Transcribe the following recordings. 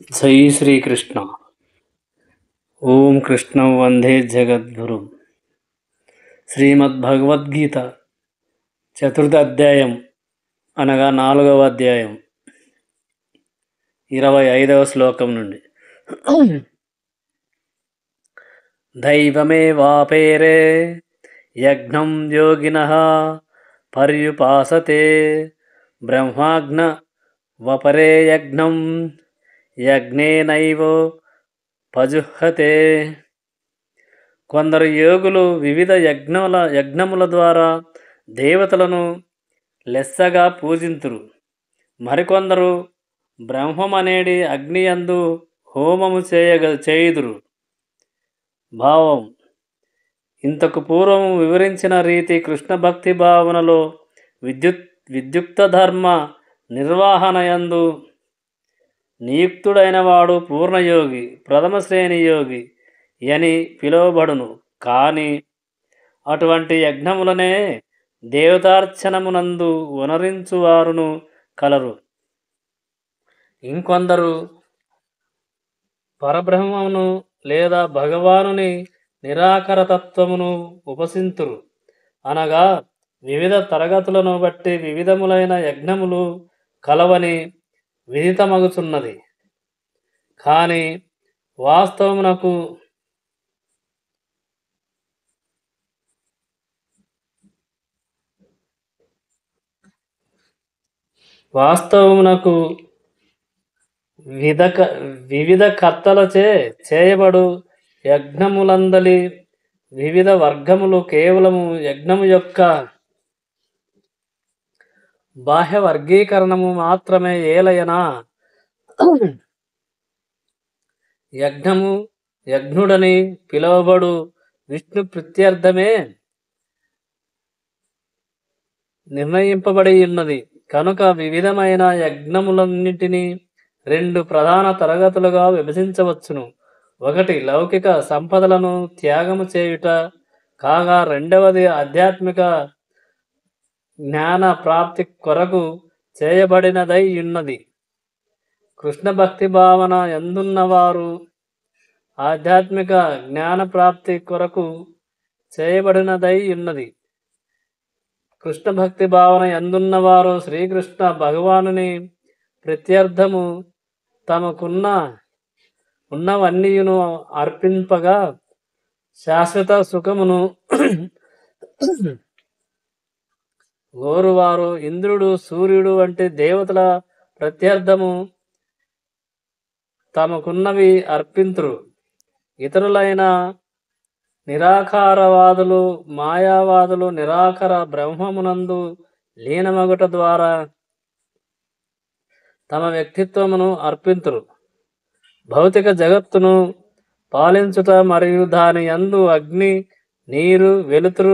జై శ్రీకృష్ణ. ఓం కృష్ణం వందే జగద్గురు. శ్రీమద్భగవద్గీత చతుర్థ అధ్యాయం అనగా 4వ అధ్యాయం 25వ శ్లోకం నుండి. దైవమేవాపేరే యజ్ఞం యోగినః పర్యుపాసతే బ్రహ్మాజ్ఞ వపరే యజ్ఞం యజ్ఞేనైవో పజుహతే. కొందరు యోగులు వివిధ యజ్ఞముల ద్వారా దేవతలను లెస్సగా పూజింతురు. మరికొందరు బ్రహ్మమనేడి అగ్నియందు హోమము చేయుదురు. భావం: ఇంతకు పూర్వము వివరించిన రీతి కృష్ణ భక్తి భావనలో విద్యుక్త ధర్మ నిర్వహణయందు నియుక్తుడైన వాడు పూర్ణయోగి, ప్రథమ శ్రేణి యోగి అని పిలువబడును. కానీ అటువంటి యజ్ఞములనే దేవతార్చనమునందు వనరించువారును కలరు. ఇంకొందరు పరబ్రహ్మమును లేదా భగవానుని నిరాకరతత్వమును ఉపసింతురు. అనగా వివిధ తరగతులను బట్టి వివిధములైన యజ్ఞములు కలవని విదితమగుచున్నది. కానీ వాస్తవమునకు వివిధ కర్తలచే చేయబడు యజ్ఞములందలి వివిధ వర్గములు కేవలము యజ్ఞము యొక్క బాహ్య వర్గీకరణము మాత్రమే. ఏలయనా యజ్ఞము యజ్ఞుడని పిలువబడు విష్ణు ప్రీత్యర్థమే నిర్ణయింపబడి ఉన్నది. కనుక వివిధమైన యజ్ఞములన్నిటినీ 2 ప్రధాన తరగతులుగా విభజించవచ్చును. ఒకటి లౌకిక సంపదలను త్యాగము చేయుట కాగా, రెండవది ఆధ్యాత్మిక జ్ఞాన ప్రాప్తి కొరకు చేయబడినదై ఉన్నది. కృష్ణ భక్తి భావన ఎందున్నవారు ఆధ్యాత్మిక జ్ఞాన ప్రాప్తి కొరకు చేయబడినదై ఉన్నది. కృష్ణ భక్తి భావన ఎందున్నవారు శ్రీకృష్ణ భగవానుని ప్రత్యర్థము ఉన్నవన్నీయును అర్పింపగా శాశ్వత సుఖమును గోరువారు ఇంద్రుడు, సూర్యుడు వంటి దేవతల ప్రత్యర్థము తమకున్నవి అర్పింతురు. ఇతరులైన నిరాకారవాదులు, మాయావాదులు నిరాకార బ్రహ్మమునందు లీనమగుట ద్వారా తమ వ్యక్తిత్వమును అర్పింతురు. భౌతిక జగత్తును పాలించుట మరియు దాని యందు అగ్ని, నీరు, వెలుతురు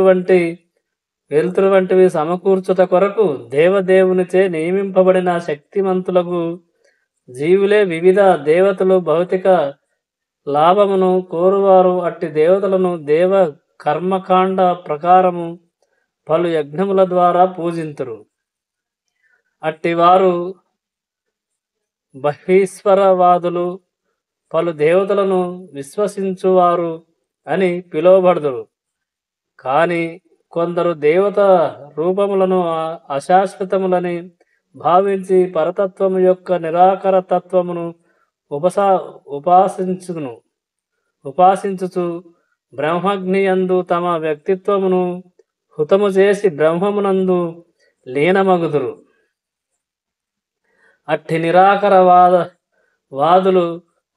వంటివి సమకూర్చుట కొరకు దేవదేవునిచే నియమింపబడిన శక్తిమంతులకు జీవులే వివిధ దేవతలు భౌతిక లాభమును కోరువారు అట్టి దేవతలను దేవ కర్మకాండ ప్రకారము పలు యజ్ఞముల ద్వారా పూజింతురు. అట్టివారు బహీశ్వరవాదులు, పలు దేవతలను విశ్వసించువారు అని పిలువబడుదురు. కానీ కొందరు దేవత రూపములను అశాశ్వతములని భావించి పరతత్వము యొక్క నిరాకర తత్వమును ఉపాసించుచు బ్రహ్మగ్నియందు తమ వ్యక్తిత్వమును హుతము చేసి బ్రహ్మమునందు లీనమగుదురు. అట్టి నిరాకర వాదులు,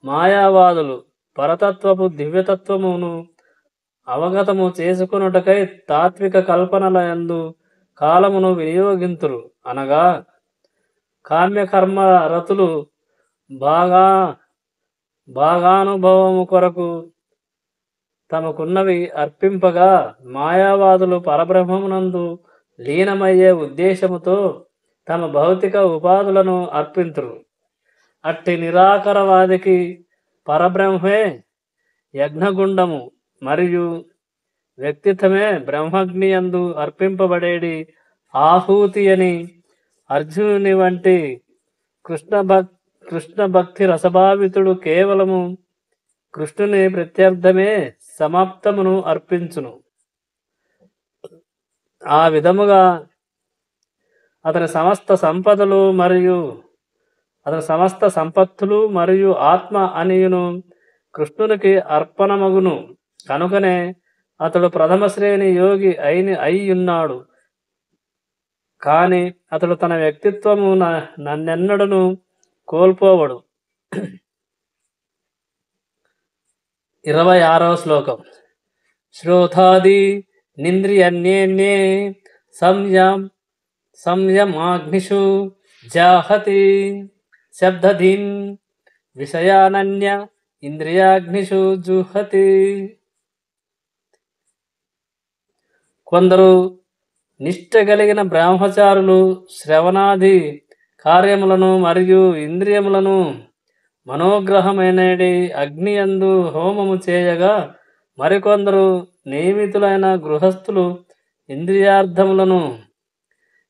మాయావాదులు పరతత్వపు దివ్యతత్వమును అవగతము చేసుకొనుటకై తాత్విక కల్పనల యందు కాలమును వినియోగింతురు. అనగా కామ్యకర్మ రతులు భాగానుభవము కొరకు తమకున్నవి అర్పింపగా, మాయావాదులు పరబ్రహ్మమునందు లీనమయ్యే ఉద్దేశముతో తమ భౌతిక ఉపాధులను అర్పింతురు. అట్టి నిరాకరవాదికి పరబ్రహ్మే యజ్ఞగుండము మరియు వ్యక్తిత్వమే బ్రహ్మగ్నియందు అర్పింపబడేది ఆహూతి అని అర్జునుని వంటి కృష్ణ కృష్ణ భక్తి రసభావితుడు కేవలము కృష్ణుని ప్రత్యర్థమే సమాప్తమును అర్పించును. ఆ విధముగా అతని సమస్త సంపత్తులు మరియు ఆత్మ అనియును కృష్ణునికి అర్పణమగును. కనుకనే అతడు ప్రథమ శ్రేణి యోగి అయ్యున్నాడు. కాని అతడు తన వ్యక్తిత్వము నన్నెన్నడను కోల్పోవడు. 26వ శ్లోకం. శ్రోతాది నింద్రియన్యేన్యే సంయమాగ్నిషు జాహతి శబ్దధీన్ విషయానన్య ఇంద్రియాగ్నిషు జుహతి. కొందరు నిష్ఠ కలిగిన బ్రహ్మచారులు శ్రవణాది కార్యములను మరియు ఇంద్రియములను మనోగ్రహమైనడి అగ్నియందు హోమము చేయగా, మరికొందరు నియమితులైన గృహస్థులు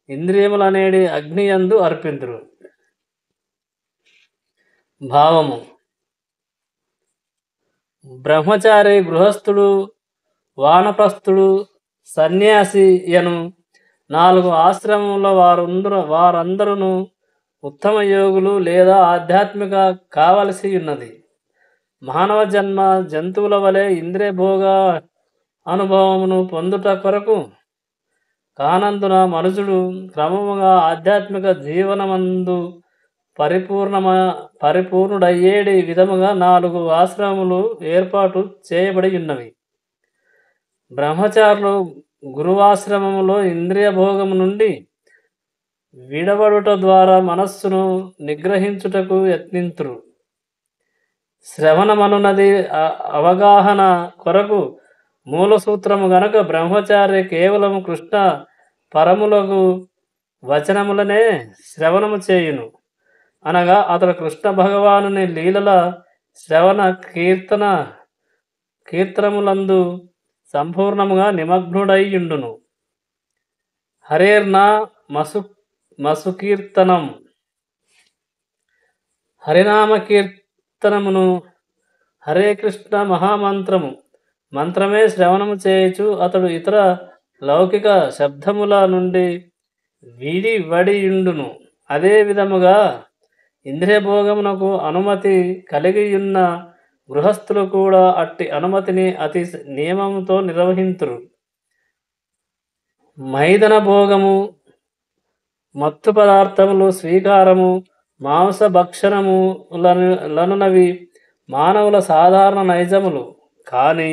ఇంద్రియములనేడి అగ్నియందు అర్పింతురు. భావము. బ్రహ్మచారి, గృహస్థుడు, వానప్రస్థుడు, సన్యాసి యను 4 ఆశ్రమముల వారందరూ ఉత్తమ యోగులు లేదా ఆధ్యాత్మిక కావలసి ఉన్నది. మానవ జన్మ జంతువుల వలె ఇంద్రియ భోగ అనుభవమును పొందుట కొరకు కానందున మనుషుడు క్రమముగా ఆధ్యాత్మిక జీవనమందు పరిపూర్ణుడయ్యేడి విధముగా 4 ఆశ్రమములు ఏర్పాటు చేయబడి ఉన్నవి. బ్రహ్మచారులు గురువాశ్రమములో ఇంద్రియ భోగము నుండి విడవడుట ద్వారా మనస్సును నిగ్రహించుటకు యత్నింతురు. శ్రవణమనున్నది అవగాహన కొరకు మూల సూత్రము గనక బ్రహ్మచారి కేవలము కృష్ణ పరములకు వచనములనే శ్రవణము చేయును. అనగా అతడు కృష్ణ భగవానుని లీలల శ్రవణ కీర్తనములందు సంపూర్ణముగా నిమగ్నుడైయుండును. హరేర్నా మసుకీర్తనం. హరినామ కీర్తనమును హరే కృష్ణ మంత్రమే శ్రవణము చేయుచు అతడు ఇతర లౌకిక శబ్దముల నుండి విడివడియుండును. అదే విధముగా ఇంద్రియ భోగమునకు అనుమతి కలిగియున్న గృహస్థులు కూడా అట్టి అనుమతిని అతి నియమముతో నిర్వహింతురు. మైదన భోగము, మత్తు పదార్థములు స్వీకారము, మాంస భక్షణములనునవి మానవుల సాధారణ నైజములు. కానీ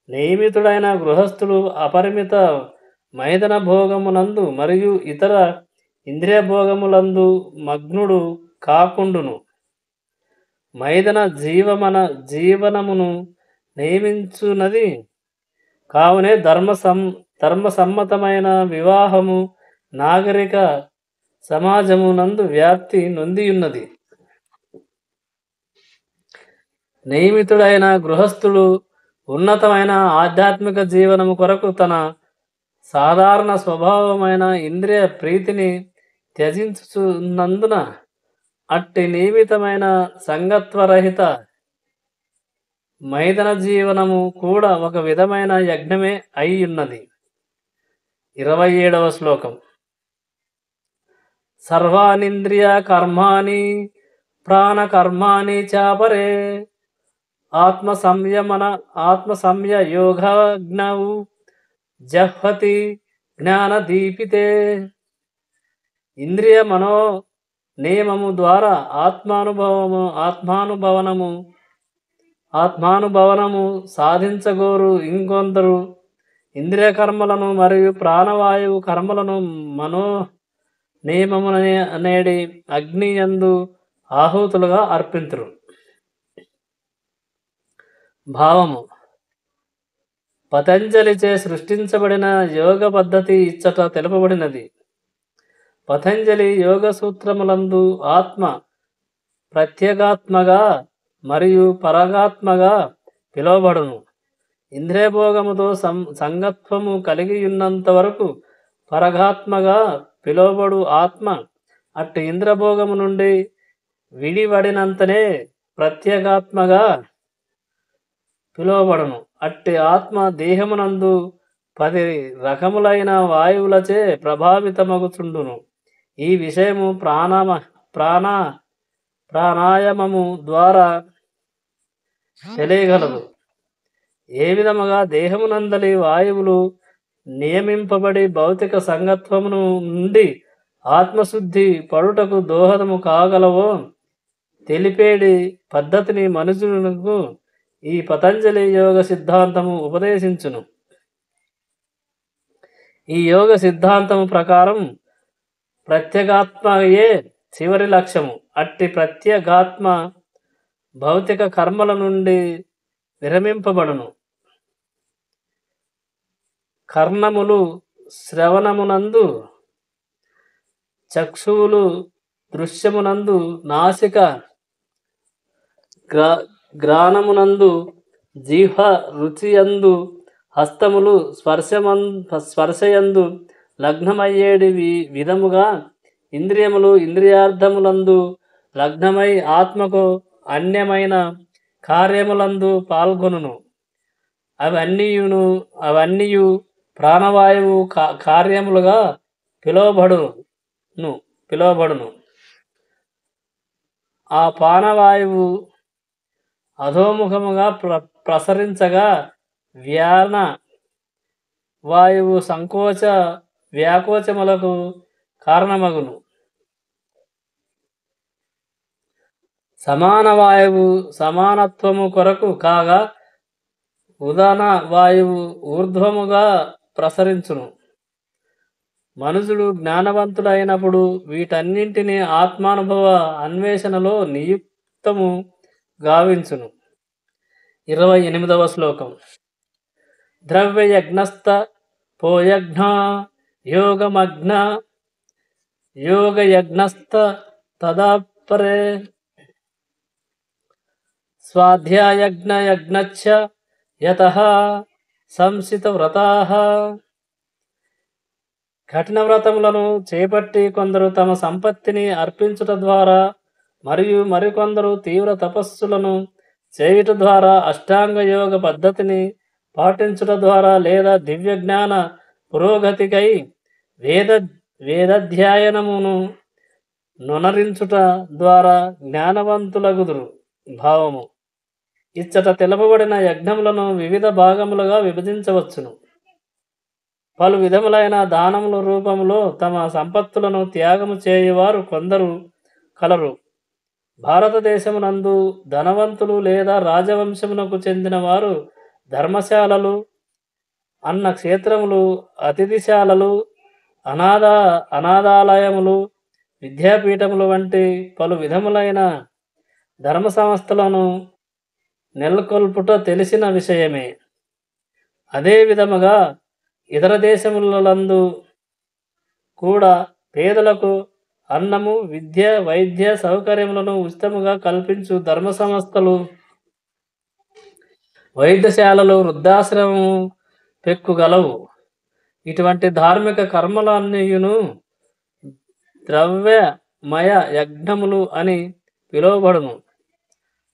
నియమితుడైన గృహస్థుడు అపరిమిత మైదన భోగమునందు మరియు ఇతర ఇంద్రియ భోగములందు మగ్నుడు కాకుండును. మైదన జీవనమును నియమించున్నది కావునే ధర్మసమ్మతమైన వివాహము నాగరిక సమాజమునందు వ్యాప్తి నొందియున్నది. నియమితుడైన గృహస్థుడు ఉన్నతమైన ఆధ్యాత్మిక జీవనము కొరకు తన సాధారణ స్వభావమైన ఇంద్రియ ప్రీతిని త్యజించుచున్నందున అట్టి నియమితమైన సంగత్వరహిత మైదన జీవనము కూడా ఒక విధమైన యజ్ఞమే అయి ఉన్నది. 27వ శ్లోకం. సర్వానింద్రియ కర్మాణి ప్రాణకర్మాణి చాపరే ఆత్మసంయయోగజ్ఞౌ జహ్వతి జ్ఞానదీపితే. ఇంద్రియ మనో నియమము ద్వారా ఆత్మానుభవనము సాధించగోరు ఇంకొందరు ఇంద్రియ కర్మలను మరియు ప్రాణవాయువు కర్మలను మనో నియమమునేడి అగ్నియందు ఆహుతులుగా అర్పింతురు. భావము. పతంజలిచే సృష్టించబడిన యోగ పద్ధతి ఇచ్చట తెలుపబడినది. పతంజలి యోగ సూత్రములందు ఆత్మ ప్రత్యేగాత్మగా మరియు పరగాత్మగా పిలువబడును. ఇంద్రియభోగముతో సంగత్వము కలిగియున్నంత వరకు పరగాత్మగా పిలువబడు ఆత్మ అట్టి ఇంద్రభోగము నుండి విడివడినంతనే ప్రత్యేగాత్మగా పిలువబడును. అట్టి ఆత్మ దేహమునందు 10 రకములైన వాయువులచే ప్రభావితమగుచుండును. ఈ విషయము ప్రాణాయామము ద్వారా తెలియగలదు. ఏ విధముగా దేహమునందలి వాయువులు నియమింపబడి భౌతిక సంగత్వమును నుండి ఆత్మశుద్ధి పడుటకు దోహదము కాగలవో తెలిపేడి పద్ధతిని మనుషులకు ఈ పతంజలి యోగ సిద్ధాంతము ఉపదేశించును. ఈ యోగ సిద్ధాంతము ప్రకారం ప్రత్యేగాత్మయే చివరి లక్ష్యము. అట్టి ప్రత్యేగాత్మ భౌతిక కర్మల నుండి విరమింపబడును. కర్ణములు శ్రవణమునందు, చక్షువులు దృశ్యమునందు, నాసిక గ్రాణమునందు, జిహ్వ రుచియందు, హస్తములు స్పర్శయందు లగ్నమయ్యేడి విధముగా ఇంద్రియములు ఇంద్రియార్థములందు లగ్నమై ఆత్మకు అన్యమైన కార్యములందు పాల్గొనును. అవన్నీయు ప్రాణవాయువు కార్యములుగా పిలువబడును. ఆ ప్రాణవాయువు అధోముఖముగా ప్రసరించగా వ్యాన వాయువు సంకోచ వ్యాకోచములకు కారణమగును. సమాన వాయువు సమానత్వము కొరకు కాగా ఉదాన వాయువు ఊర్ధ్వముగా ప్రసరించును. మనుషుడు జ్ఞానవంతుడైనప్పుడు వీటన్నింటినీ ఆత్మానుభవ అన్వేషణలో నియుక్తము గావించును. 28వ శ్లోకం. ద్రవ్యయజ్ఞస్థ పోయజ్ఞ యోగయజ్ఞస్థ తదాపరే స్వాధ్యాయజ్ఞయజ్ఞచ్చ యతః సంసిత వ్రతాః. కఠిన వ్రతములను చేపట్టి కొందరు తమ సంపత్తిని అర్పించుట ద్వారా మరియు మరికొందరు తీవ్ర తపస్సులను చేయుట ద్వారా అష్టాంగ యోగ పద్ధతిని పాటించుట ద్వారా లేదా దివ్య జ్ఞాన పురోగతికై వేదాధ్యయనమును నొనరించుట ద్వారా జ్ఞానవంతులగుదురు. భావము. ఇచ్చట తెలుపబడిన యజ్ఞములను వివిధ భాగములుగా విభజించవచ్చును. పలు విధములైన దానముల రూపములో తమ సంపత్తులను త్యాగము చేయువారు కొందరు కలరు. భారతదేశమునందు ధనవంతులు లేదా రాజవంశమునకు చెందిన వారు ధర్మశాలలు, అన్న క్షేత్రములు, అతిథిశాలలు, అనాథాలయములు, విద్యాపీఠములు వంటి పలు విధములైన ధర్మ సంస్థలను నెలకొల్పుట తెలిసిన విషయమే. అదే విధముగా ఇతర దేశములందు కూడా పేదలకు అన్నము, విద్య, వైద్య సౌకర్యములను ఉచితముగా కల్పించు ధర్మ సంస్థలు, వైద్యశాలలు, వృద్ధాశ్రమము పెక్కుగలవు. ఇటువంటి ధార్మిక కర్మలన్నీయును ద్రవ్యమయ యజ్ఞములు అని పిలువబడును.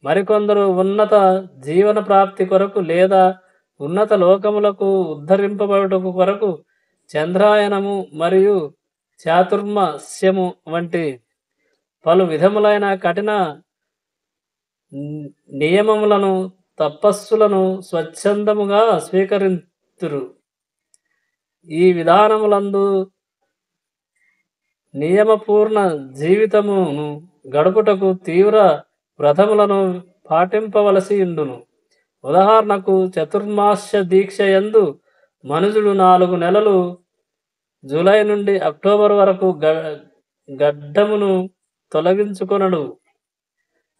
మరికొందరు ఉన్నత జీవన ప్రాప్తి కొరకు లేదా ఉన్నత లోకములకు ఉద్ధరింపబడుటకు కొరకు చంద్రాయనము మరియు చాతుర్మాస్యము వంటి పలు విధములైన కఠిన నియమములను, తపస్సులను స్వచ్ఛందముగా స్వీకరింతురు. ఈ విధానములందు నియమపూర్ణ జీవితమును గడుపుటకు తీవ్ర వ్రతములను పాటింపవలసి ఉండును. ఉదాహరణకు చతుర్మాస్య దీక్ష యందు మనుషుడు 4 నెలలు జూలై నుండి అక్టోబర్ వరకు గడ్డమును తొలగించుకొనడు.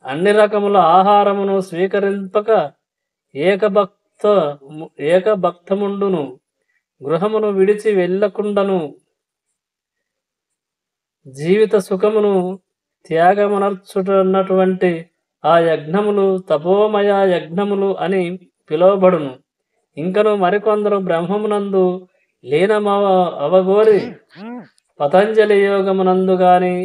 అన్ని రకముల ఆహారమును స్వీకరింపక ఏకభక్తముండును. గృహమును విడిచి వెళ్ళకుండను. జీవిత సుఖమును త్యాగమనర్చుటన్నటువంటి ఆ యజ్ఞములు తపోమయ యజ్ఞములు అని పిలువబడును. ఇంకను మరికొందరు బ్రహ్మమునందు లీనమవగోరి పతంజలి యోగమునందు గాని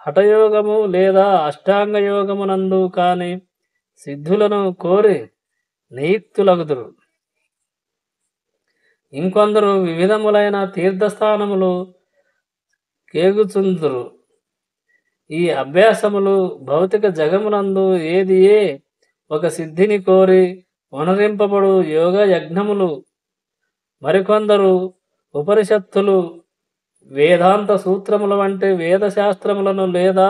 హఠయోగము లేదా అష్టాంగ యోగమునందు కాని సిద్ధులను కోరి నియుక్తులగుదురు. ఇంకొందరు వివిధములైన తీర్థస్థానములు కేగుచుందురు. ఈ అభ్యాసములు భౌతిక జగమునందు ఏది ఏ ఒక సిద్ధిని కోరి వనరింపబడు యోగ యజ్ఞములు. మరికొందరు ఉపనిషత్తులు, వేదాంత సూత్రముల వంటి వేదశాస్త్రములను లేదా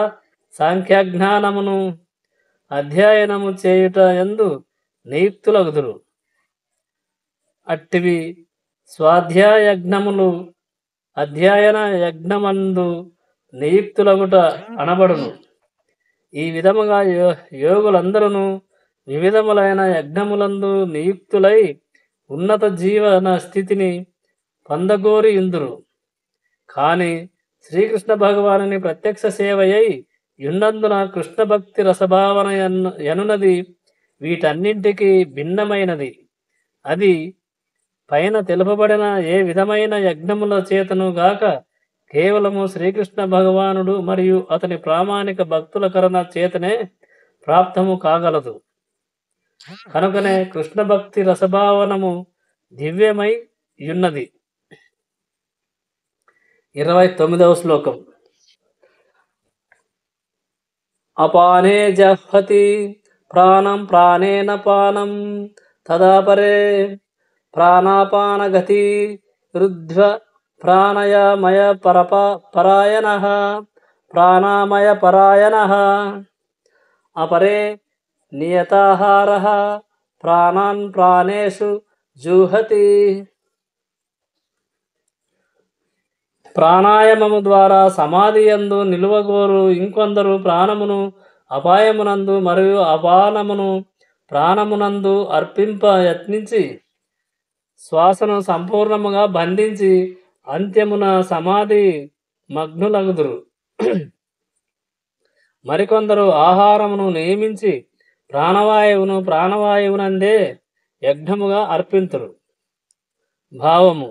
సాంఖ్యజ్ఞానమును అధ్యయనము చేయుట యందు నియుక్తులగుదురు. అట్టివి స్వాధ్యాయజ్ఞములు. అధ్యయన యజ్ఞమందు నియుక్తులగుట అనబడును. ఈ విధముగా యోగులందరూ వివిధములైన యజ్ఞములందు నియుక్తులై ఉన్నత జీవన స్థితిని పొందగోరి ఇందురు. కాని శ్రీకృష్ణ భగవానుని ప్రత్యక్ష సేవయై యున్నందున కృష్ణ భక్తి రసభావన ఎనునది వీటన్నింటికి భిన్నమైనది. అది పైన తెలుపబడిన ఏ విధమైన యజ్ఞముల చేతను గాక కేవలము శ్రీకృష్ణ భగవానుడు మరియు అతని ప్రామాణిక భక్తుల కరణ చేతనే ప్రాప్తము కాగలదు. కనుకనే కృష్ణ భక్తి రసభావనము దివ్యమై యున్నది. 29వ శ్లోకం. అపానే జహ్వతి ప్రాణం ప్రాణేన పానం తదాపరే ప్రాణాపానగతి రుధ్వ ప్రాణాయామయ పరాయణః ప్రాణామయ పరాయణః అపరే నియతాహారః ప్రాణాన్ ప్రాణేషు జుహతి. ప్రాణాయామము ద్వారా సమాధి యందు నిలువగోరు ఇంకొందరు ప్రాణమును అపాయమునందు మరియు అపానమును ప్రాణమునందు అర్పింప యత్నించి శ్వాసను సంపూర్ణముగా బంధించి అంత్యమున సమాధి మగ్నులగుదురు. మరికొందరు ఆహారమును నియమించి ప్రాణవాయువునందే యజ్ఞముగా అర్పింతురు. భావము.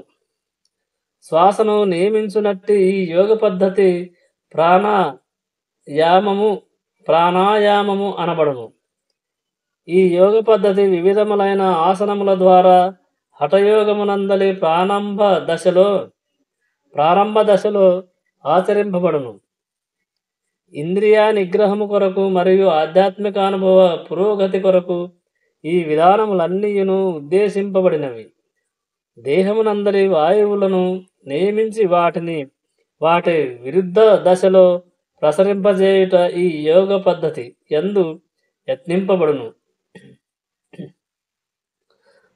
శ్వాసను నియమించునట్టి ఈ యోగ పద్ధతి ప్రాణాయామము అనబడును. ఈ యోగ పద్ధతి వివిధములైన ఆసనముల ద్వారా హఠయోగమునందలి ప్రారంభ దశలో ఆచరింపబడును. ఇంద్రియ నిగ్రహము కొరకు మరియు ఆధ్యాత్మిక అనుభవ పురోగతి కొరకు ఈ విధానములన్నీయును ఉద్దేశింపబడినవి. దేహమునందలి వాయువులను నియమించి వాటి విరుద్ధ దశలో ప్రసరింపజేయుట ఈ యోగ పద్ధతి యందు యత్నింపబడును.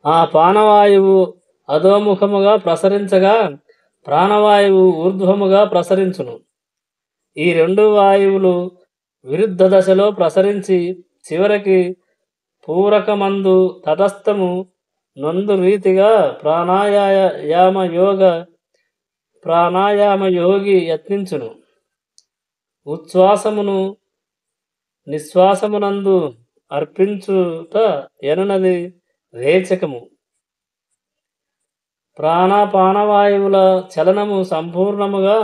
ఆ పానవాయువు అధోముఖముగా ప్రసరించగా ప్రాణవాయువు ఊర్ధ్వముగా ప్రసరించును. ఈ రెండు వాయువులు విరుద్ధ దశలో ప్రసరించి చివరికి పూరకమందు తటస్థము నొందు రీతిగా ప్రాణాయామ యోగి యత్నించును. ఉచ్ఛ్వాసమును నిశ్వాసమునందు అర్పించుట ఎనునది రేచకము. ప్రాణాపానవాయువుల చలనము సంపూర్ణముగా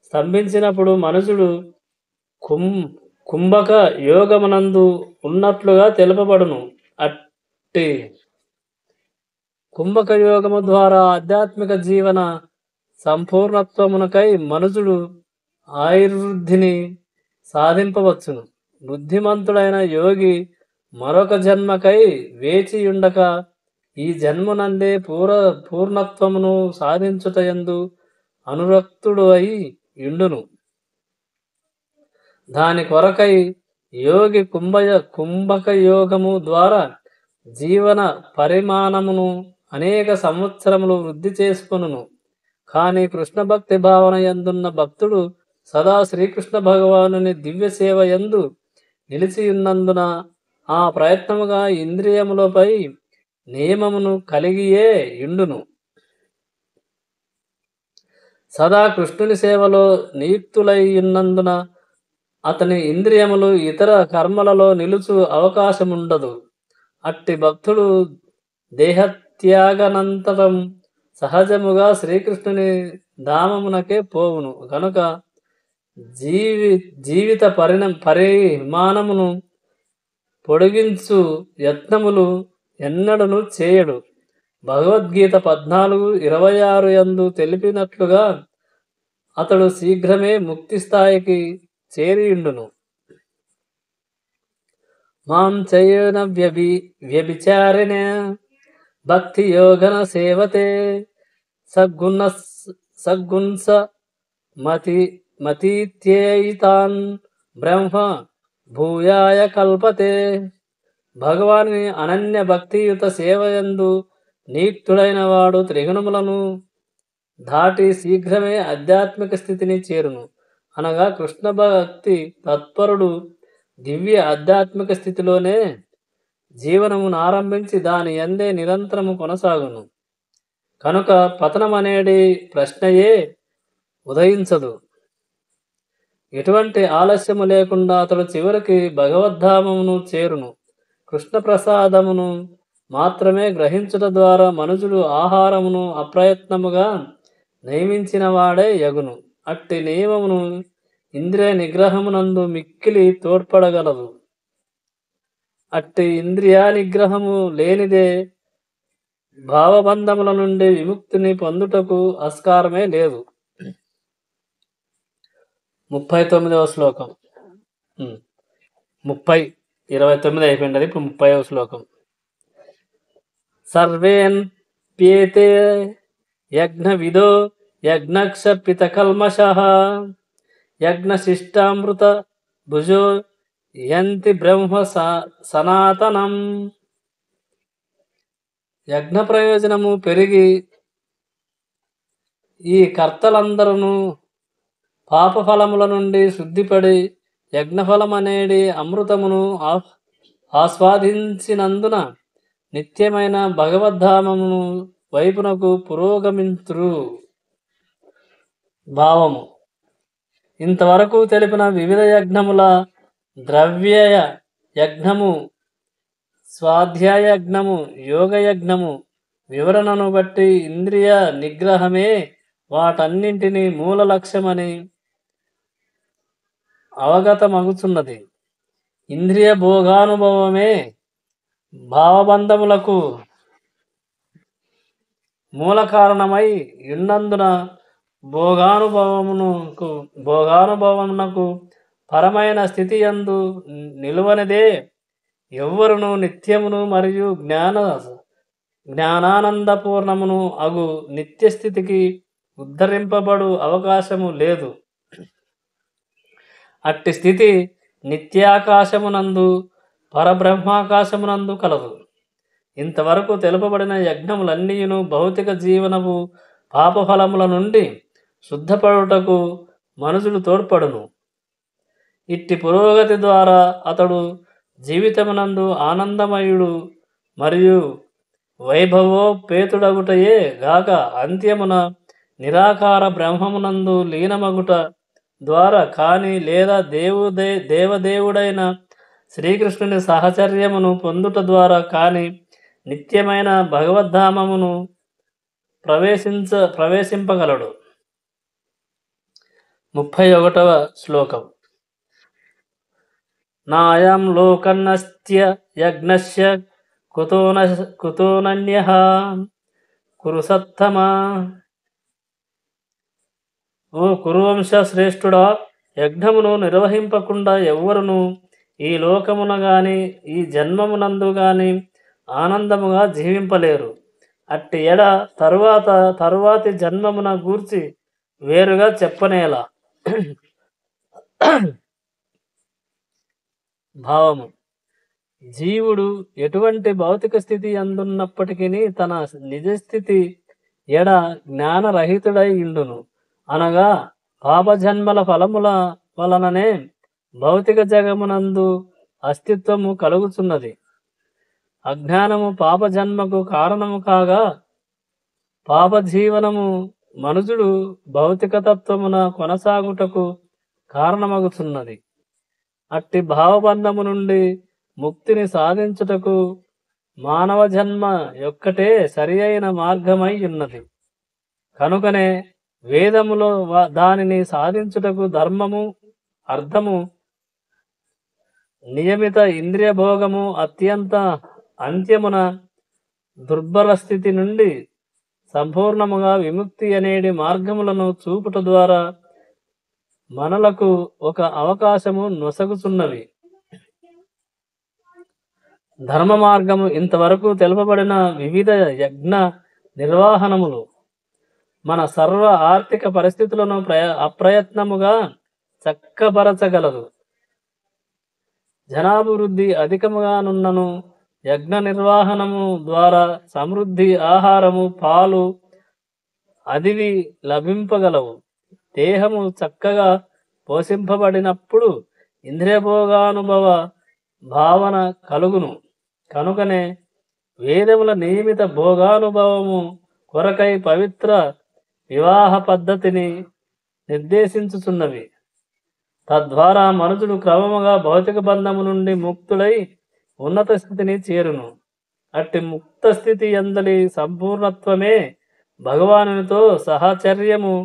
స్తంభించినప్పుడు మనుషుడు కుంభక యోగమునందు ఉన్నట్లుగా తెలుపబడును. అట్టి కుంభక యోగము ద్వారా ఆధ్యాత్మిక జీవన సంపూర్ణత్వమునకై మనుషుడు ఆయుర్వృద్ధిని సాధింపవచ్చును. బుద్ధిమంతుడైన యోగి మరొక జన్మకై వేచియుండక ఈ జన్మనందే పూర్ణత్వమును సాధించుటయందు అనురక్తుడు అయి యుండును. దాని కొరకై యోగి కుంభక యోగము ద్వారా జీవన పరిమాణమును అనేక సంవత్సరములు వృద్ధి చేసుకొనును. కానీ కృష్ణ భక్తి భావన యందున్న భక్తుడు సదా శ్రీకృష్ణ భగవానుని దివ్య సేవ యందు నిలిచియున్నందున ఆ ప్రయత్నముగా ఇంద్రియములపై నియమమును కలిగియే యుండును. సదా కృష్ణుని సేవలో నియుక్తులైయున్నందున అతని ఇంద్రియములు ఇతర కర్మలలో నిలుచు అవకాశముండదు. అట్టి భక్తుడు దేహత్యాగనంతరం సహజముగా శ్రీకృష్ణుని ధామమునకే పోవును. కనుక జీవి జీవిత పరిమాణమును పొడిగించు యత్నములు ఎన్నడను చేయడు. భగవద్గీత 14:26 యందు తెలిపినట్లుగా అతడు శీఘ్రమే ముక్తి స్థాయికి చేరియుండును. మాం చయేన వ్యభిచారిణ భక్తి యోగన సేవతే సద్గుణ సద్గుంస మతీత్యేయితాన్ బ్రహ్మ భూయాయ కల్పతే. భగవాని అనన్య భక్తియుత సేవయందు నియుక్తుడైన వాడు త్రిగుణములను దాటి శీఘ్రమే ఆధ్యాత్మిక స్థితిని చేరును. అనగా కృష్ణ భక్తి తత్పరుడు దివ్య ఆధ్యాత్మిక స్థితిలోనే జీవనమును ఆరంభించి దాని యందే నిరంతరము కొనసాగును. కనుక పతనమనేది ప్రశ్నయే ఉదయించదు. ఎటువంటి ఆలస్యము లేకుండా అతడు చివరికి భగవద్ధామమును చేరును. కృష్ణ ప్రసాదమును మాత్రమే గ్రహించుట ద్వారా మనుజుడు ఆహారమును అప్రయత్నముగా నియమించిన వాడే యగును. అట్టి నియమమును ఇంద్రియ నిగ్రహమునందు మిక్కిలి తోడ్పడగలదు. అట్టి ఇంద్రియ నిగ్రహము లేనిదే భావబంధముల నుండి విముక్తిని పొందుటకు ఆస్కారమే లేదు. 39వ శ్లోకం. 29 అయిపోయింది. ఇప్పుడు 30వ శ్లోకం. సర్వేన్ ప్యేతే యజ్ఞవిదో యజ్ఞక్షపిత కల్మషః యజ్ఞశిష్టామృత భుజో యంతి బ్రహ్మ సనాతనం. యజ్ఞ ప్రయోజనము పెరిగి ఈ కర్తలందరూ పాపఫలముల నుండి శుద్ధిపడి యజ్ఞఫలమనేది అమృతమును ఆస్వాదించినందున నిత్యమైన భగవద్ధామము వైపునకు పురోగమింతురు. భావము. ఇంతవరకు తెలిపిన వివిధ యజ్ఞముల ద్రవ్యయ యజ్ఞము, స్వాధ్యాయ యజ్ఞము, యోగయజ్ఞము వివరణను బట్టి ఇంద్రియ నిగ్రహమే వాటన్నింటినీ మూల లక్ష్యమని అవగతమగుచున్నది. ఇంద్రియ భోగానుభవమే భావబంధములకు మూల కారణమై ఉన్నందున భోగానుభవమునకు పరమైన స్థితి యందు నిలువనిదే ఎవ్వరును నిత్యమును మరియు జ్ఞానానందపూర్ణమును అగు నిత్యస్థితికి ఉద్ధరింపబడు అవకాశము లేదు. అట్టి స్థితి నిత్యాకాశమునందు పరబ్రహ్మాకాశమునందు కలదు. ఇంతవరకు తెలుపబడిన యజ్ఞములన్నీయును భౌతిక జీవనము పాపఫలముల నుండి శుద్ధపడుటకు మనుషులు తోడ్పడును. ఇట్టి పురోగతి ద్వారా అతడు జీవితమునందు ఆనందమయుడు మరియు వైభవోపేతుడగుటయే గాక అంత్యమున నిరాకార బ్రహ్మమునందు లీనమగుట ద్వారా కానీ లేదా దేవదేవుడైన శ్రీకృష్ణుని సాహచర్యమును పొందుట ద్వారా కానీ నిత్యమైన భగవద్ధామమును ప్రవేశింపగలడు. 31వ శ్లోకం. నాయం లోకన్నస్త్య యజ్ఞస్య కుతోనన్యః కురు సత్తమా. ఓ కురువంశ శ్రేష్ఠుడా, యజ్ఞమును నిర్వహింపకుండా ఎవ్వరును ఈ లోకమున గాని ఈ జన్మమునందు గాని ఆనందముగా జీవింపలేరు. అట్టి ఎడ తరువాతి జన్మమున గూర్చి వేరుగా చెప్పనేలా. భావము. జీవుడు ఎటువంటి భౌతిక స్థితి అందున్నప్పటికీ తన నిజస్థితి ఎడ జ్ఞానరహితుడై ఇండును. అనగా పాపజన్మల ఫలముల వలననే భౌతిక జగమునందు అస్తిత్వము కలుగుతున్నది. అజ్ఞానము పాపజన్మకు కారణము కాగా పాపజీవనము మనుజుడు భౌతికతత్వమున కొనసాగుటకు కారణమగుతున్నది. అట్టి భావబంధము నుండి ముక్తిని సాధించుటకు మానవ జన్మ యొక్కటే సరి అయిన మార్గమై ఉన్నది. కనుకనే వేదములో దానిని సాధించుటకు ధర్మము, అర్థము, నియమిత ఇంద్రియ భోగము అత్యంత అంత్యమున దుర్బల స్థితి నుండి సంపూర్ణముగా విముక్తి అనేటి మార్గములను చూపుట ద్వారా మనలకు ఒక అవకాశము నొసగుచున్నవి. ధర్మ మార్గము ఇంతవరకు తెలుపబడిన వివిధ యజ్ఞ నిర్వహణములు మన సర్వ ఆర్థిక పరిస్థితులను అప్రయత్నముగా చక్కపరచగలదు. జనాభివృద్ధి అధికముగానున్నను యజ్ఞ నిర్వహణము ద్వారా సమృద్ధి ఆహారము, పాలు, అదివి లభింపగలవు. దేహము చక్కగా పోషింపబడినప్పుడు ఇంద్రియభోగానుభవ భావన కలుగును. కనుకనే వేదముల నియమిత భోగానుభవము కొరకై పవిత్ర వివాహ పద్ధతిని నిర్దేశించుచున్నవి. తద్వారా మనుషుడు క్రమముగా భౌతిక బంధము నుండి ముక్తుడై ఉన్నత స్థితిని చేరును. అట్టి ముక్త స్థితి యందలి సంపూర్ణత్వమే భగవానునితో సహచర్యము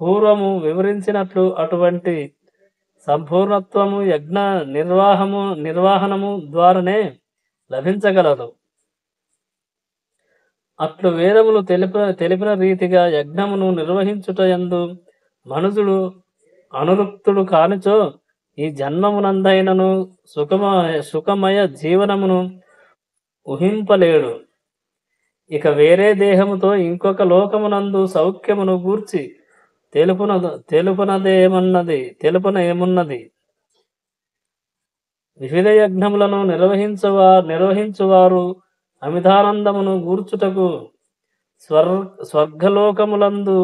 పూర్వము వివరించినట్లు అటువంటి సంపూర్ణత్వము యజ్ఞ నిర్వహణము ద్వారానే లభించగలదు. అట్లు వేదములు తెలిపిన రీతిగా యజ్ఞమును నిర్వహించుట యందు మనుషుడు అనురుక్తుడు కానిచో ఈ జన్మమునందైనను సుఖమయ జీవనమును ఊహింపలేడు. ఇక వేరే దేహముతో ఇంకొక లోకమునందు సౌఖ్యమును గూర్చి తెలుపున ఏమున్నది. వివిధ యజ్ఞములను నిర్వహించువారు అమితానందమును గూర్చుటకు స్వర్గలోకములందు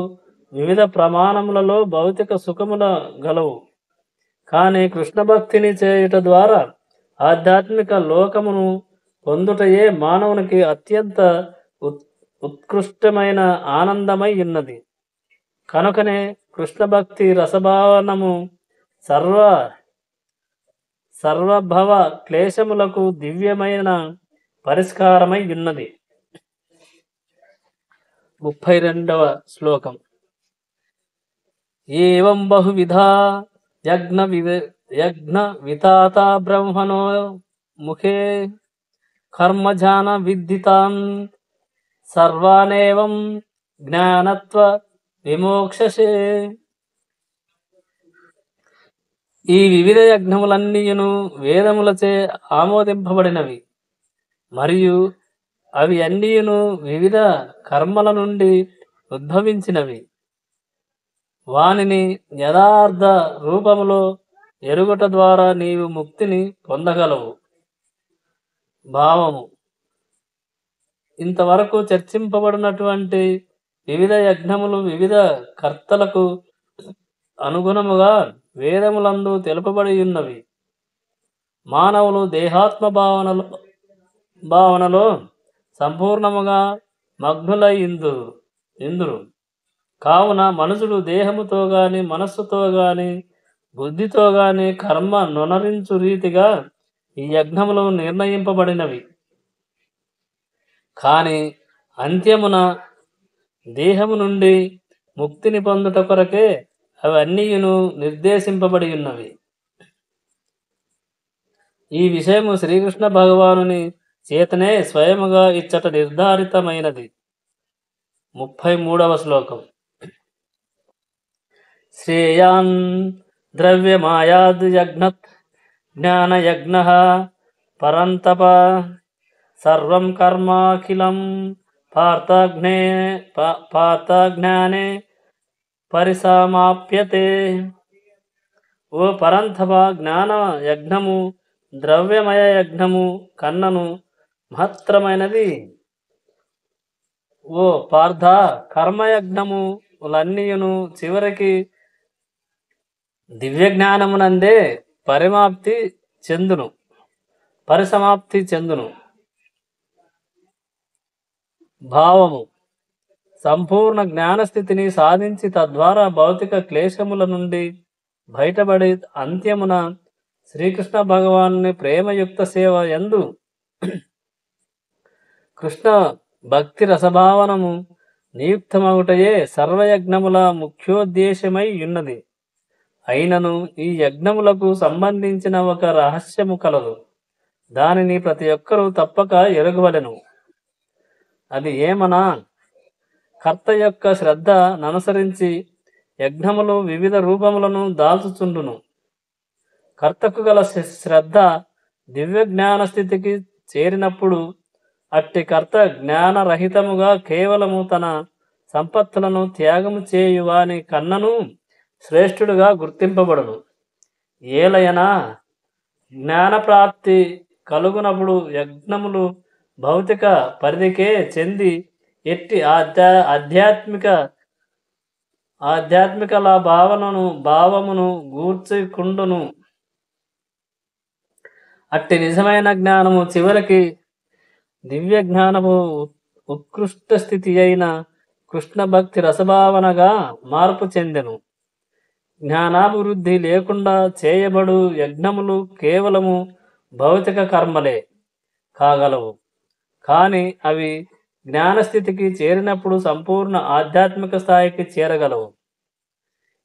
వివిధ ప్రమాణములలో భౌతిక సుఖముల గలవు. కానీ కృష్ణ భక్తిని చేయుట ద్వారా ఆధ్యాత్మిక లోకమును పొందుటయే మానవునికి అత్యంత ఉత్కృష్టమైన ఆనందమై ఉన్నది. కనుకనే కృష్ణ భక్తి రసభావనము సర్వభవ క్లేశములకు దివ్యమైన పరిష్కారమై ఉన్నది. 32వ శ్లోకం. ఏవం బహువిధా యజ్ఞ వితాత బ్రహ్మణో ముఖే కర్మజాన విద్ధితాన్ సర్వానేవం జ్ఞానత్వ విమోక్షసే. ఈ వివిధ యజ్ఞములన్నీయును వేదములచే ఆమోదింపబడినవి మరియు అవి అన్నీయును వివిధ కర్మల నుండి ఉద్భవించినవి. వానిని యథార్థ రూపములో ఎరుగుట ద్వారా నీవు ముక్తిని పొందగలవు. భావము. ఇంతవరకు చర్చింపబడినటువంటి వివిధ యజ్ఞములు వివిధ కర్తలకు అనుగుణముగా వేదములందు తెలుపబడి ఉన్నవి. మానవులు దేహాత్మ భావనలో సంపూర్ణముగా మగ్నులై ఇందురు. కావున మనుషుడు దేహముతో గాని మనస్సుతో గాని బుద్ధితో గాని కర్మ నొనరించు రీతిగా ఈ యజ్ఞములు నిర్ణయింపబడినవి. కాని అంత్యమున దేహము నుండి ముక్తిని పొందుట కొరకే అవన్నీయును నిర్దేశింపబడి ఉన్నవి. ఈ విషయము శ్రీకృష్ణ భగవానుని చేతనే స్వయముగా ఇచ్చట నిర్ధారితమైనది. 33వ శ్లోకం. శ్రేయాన్ ద్రవ్యమాయాద్ యజ్ఞత్ జ్ఞానయజ్ఞః పరంతప సర్వం కర్మాఖిలం పార్థజ్ఞానే పరిసమాప్యతే. ఓ పరంతప, జ్ఞాన యజ్ఞము ద్రవ్యమయ యజ్ఞము కన్నను మహత్తరమైనది. ఓ పార్థ, కర్మయజ్ఞములన్నీయును చివరికి దివ్య జ్ఞానమునందే పరిసమాప్తి చెందును. భావము. సంపూర్ణ జ్ఞానస్థితిని సాధించి తద్వారా భౌతిక క్లేశముల నుండి బయటపడి అంత్యమున శ్రీకృష్ణ భగవానుని ప్రేమయుక్త సేవ యందు కృష్ణ భక్తి రసభావనము నియుక్తమగుటయే సర్వయజ్ఞముల ముఖ్యోద్దేశమై ఉన్నది. అయినను ఈ యజ్ఞములకు సంబంధించిన ఒక రహస్యము కలదు. దానిని ప్రతి ఒక్కరూ తప్పక ఎరుగవలెను. అది ఏమనా, కర్త యొక్క శ్రద్ధ ననుసరించి యజ్ఞములు వివిధ రూపములను దాల్చుచుండును. కర్తకు గల శ్రద్ధ దివ్య జ్ఞాన స్థితికి చేరినప్పుడు అట్టి కర్త జ్ఞానరహితముగా కేవలము తన సంపత్తులను త్యాగము చేయువాని కన్నను శ్రేష్ఠుడుగా గుర్తింపబడును. ఏలయనా జ్ఞానప్రాప్తి కలుగునప్పుడు యజ్ఞములు భౌతిక పరిధికే చెంది ఎట్టి ఆధ్యాత్మికల భావమును గూర్చుకుండును. అట్టి నిజమైన జ్ఞానము చివరికి దివ్య జ్ఞానము ఉత్కృష్ట స్థితి అయిన కృష్ణ భక్తి రసభావనగా మార్పు చెందెను. జ్ఞానాభివృద్ధి లేకుండా చేయబడు యజ్ఞములు కేవలము భౌతిక కర్మలే కాగలవు. కానీ అవి జ్ఞానస్థితికి చేరినప్పుడు సంపూర్ణ ఆధ్యాత్మిక స్థాయికి చేరగలవు.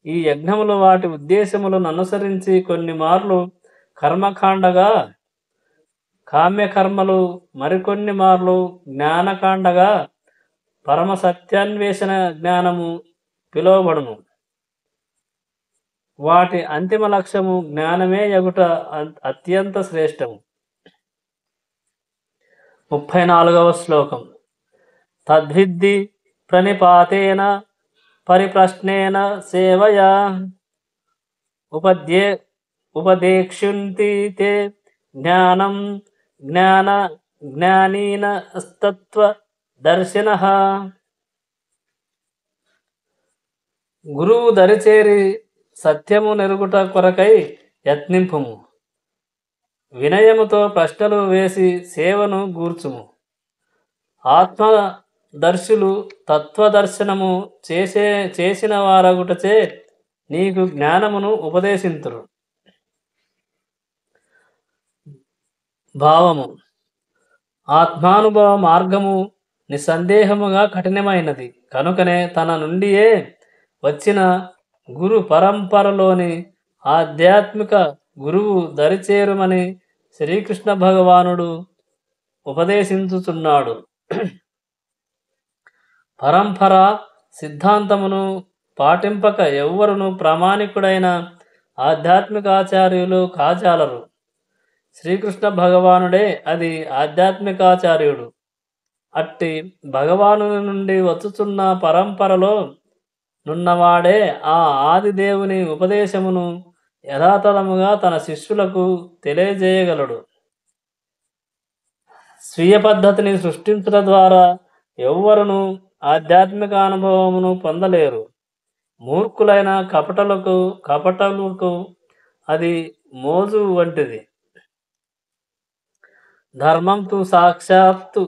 ఈ యజ్ఞములు వాటి ఉద్దేశములను అనుసరించి కొన్ని మార్లు కర్మకాండగా కామ్యకర్మలు, మరికొన్ని మార్లు జ్ఞానకాండగా పరమ సత్యాన్వేషణ జ్ఞానము పిలువబడును. వాటి అంతిమ లక్ష్యము జ్ఞానమే యగుట అత్యంత శ్రేష్టము. 34వ శ్లోకం. తద్విద్ధి ప్రణిపాతేన పరిప్రశ్నేన సేవయా ఉపదేక్ష్యంతి తే జ్ఞానం జ్ఞానీనస్తత్వదర్శినః. గురువు దరిచేరి సత్యము నెరుగుట కొరకై యత్నింపుము. వినయముతో ప్రశ్నలు వేసి సేవను గూర్చుము. ఆత్మదర్శులు తత్వదర్శనము చేసిన వారగుటచే నీకు జ్ఞానమును ఉపదేశింతురు. భావము. ఆత్మానుభవ మార్గము నిస్సందేహముగా కఠినమైనది కనుకనే తన నుండియే వచ్చిన గురు పరంపరలోని ఆధ్యాత్మిక గురువు దరిచేరుమని శ్రీకృష్ణ భగవానుడు ఉపదేశించుచున్నాడు. పరంపర సిద్ధాంతమును పాటింపక ఎవ్వరును ప్రామాణికుడైన ఆధ్యాత్మికాచార్యులు కాజాలరు. శ్రీకృష్ణ భగవానుడే అది ఆధ్యాత్మికాచార్యుడు. అట్టి భగవాను నుండి వచ్చుచున్న పరంపరలో నున్నవాడే ఆ ఆదిదేవుని ఉపదేశమును యథాతథముగా తన శిష్యులకు తెలియజేయగలడు. స్వీయ పద్ధతిని సృష్టించడం ద్వారా ఎవ్వరును ఆధ్యాత్మిక అనుభవమును పొందలేరు. మూర్ఖులైన కపటలకు అది మోజు వంటిది. ధర్మం తు సాక్షాత్తు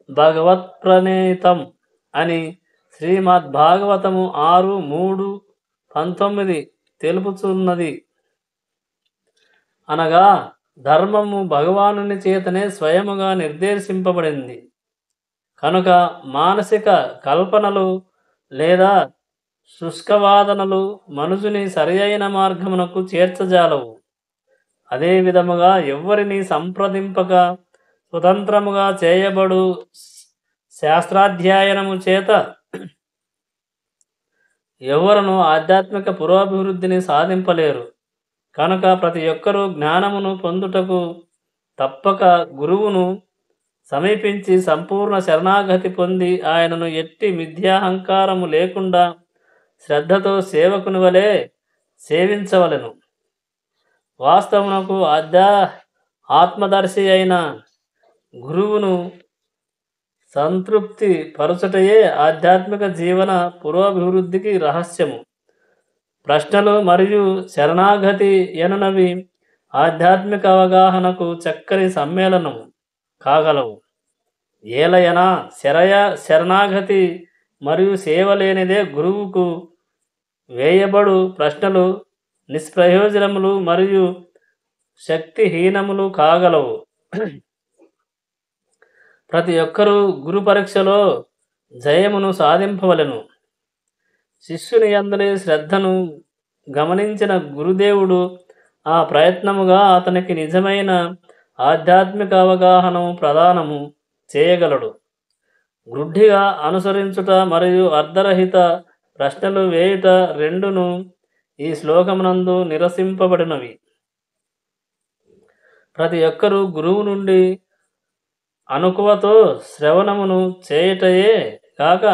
భగవత్ప్రణీతం అని శ్రీమద్భాగవతము 6:3-19 తెలుపుచున్నది. అనగా ధర్మము భగవానుని చేతనే స్వయముగా నిర్దేశింపబడింది కనుక మానసిక కల్పనలు లేదా శుష్కవాదనలు మనుషుని సరియైన మార్గమునకు చేర్చజాలవు. అదే విధముగా ఎవ్వరిని సంప్రదింపక స్వతంత్రముగా చేయబడు శాస్త్రాధ్యయనము చేత ఎవరును ఆధ్యాత్మిక పురోభివృద్ధిని సాధింపలేరు. కనుక ప్రతి ఒక్కరూ జ్ఞానమును పొందుటకు తప్పక గురువును సమీపించి సంపూర్ణ శరణాగతి పొంది ఆయనను ఎట్టి మిథ్యాహంకారము లేకుండా శ్రద్ధతో సేవకుని వలె సేవించవలెను. వాస్తవమునకు ఆత్మదర్శి అయిన గురువును సంతృప్తి పరచుటయే ఆధ్యాత్మిక జీవన పురోభివృద్ధికి రహస్యము. ప్రశ్నలు మరియు శరణాగతి ఎనునవి ఆధ్యాత్మిక అవగాహనకు చక్కని సమ్మేళనము కాగలవు. ఏలయనా శరణాగతి మరియు సేవ లేనిదే గురువుకు వేయబడు ప్రశ్నలు నిష్ప్రయోజనములు మరియు శక్తిహీనములు కాగలవు. ప్రతి ఒక్కరూ గురు పరీక్షలో జయమును సాధింపవలెను. శిష్యుని యందలి శ్రద్ధను గమనించిన గురుదేవుడు ఆ ప్రయత్నముగా అతనికి నిజమైన ఆధ్యాత్మిక అవగాహనము ప్రదానము చేయగలడు. గ్రుడ్డిగా అనుసరించుట మరియు అర్ధరహిత ప్రశ్నలు వేయుట రెండును ఈ శ్లోకమునందు నిరసింపబడినవి. ప్రతి ఒక్కరూ గురువు నుండి అనుకువతో శ్రవణమును చేయుటయే కాక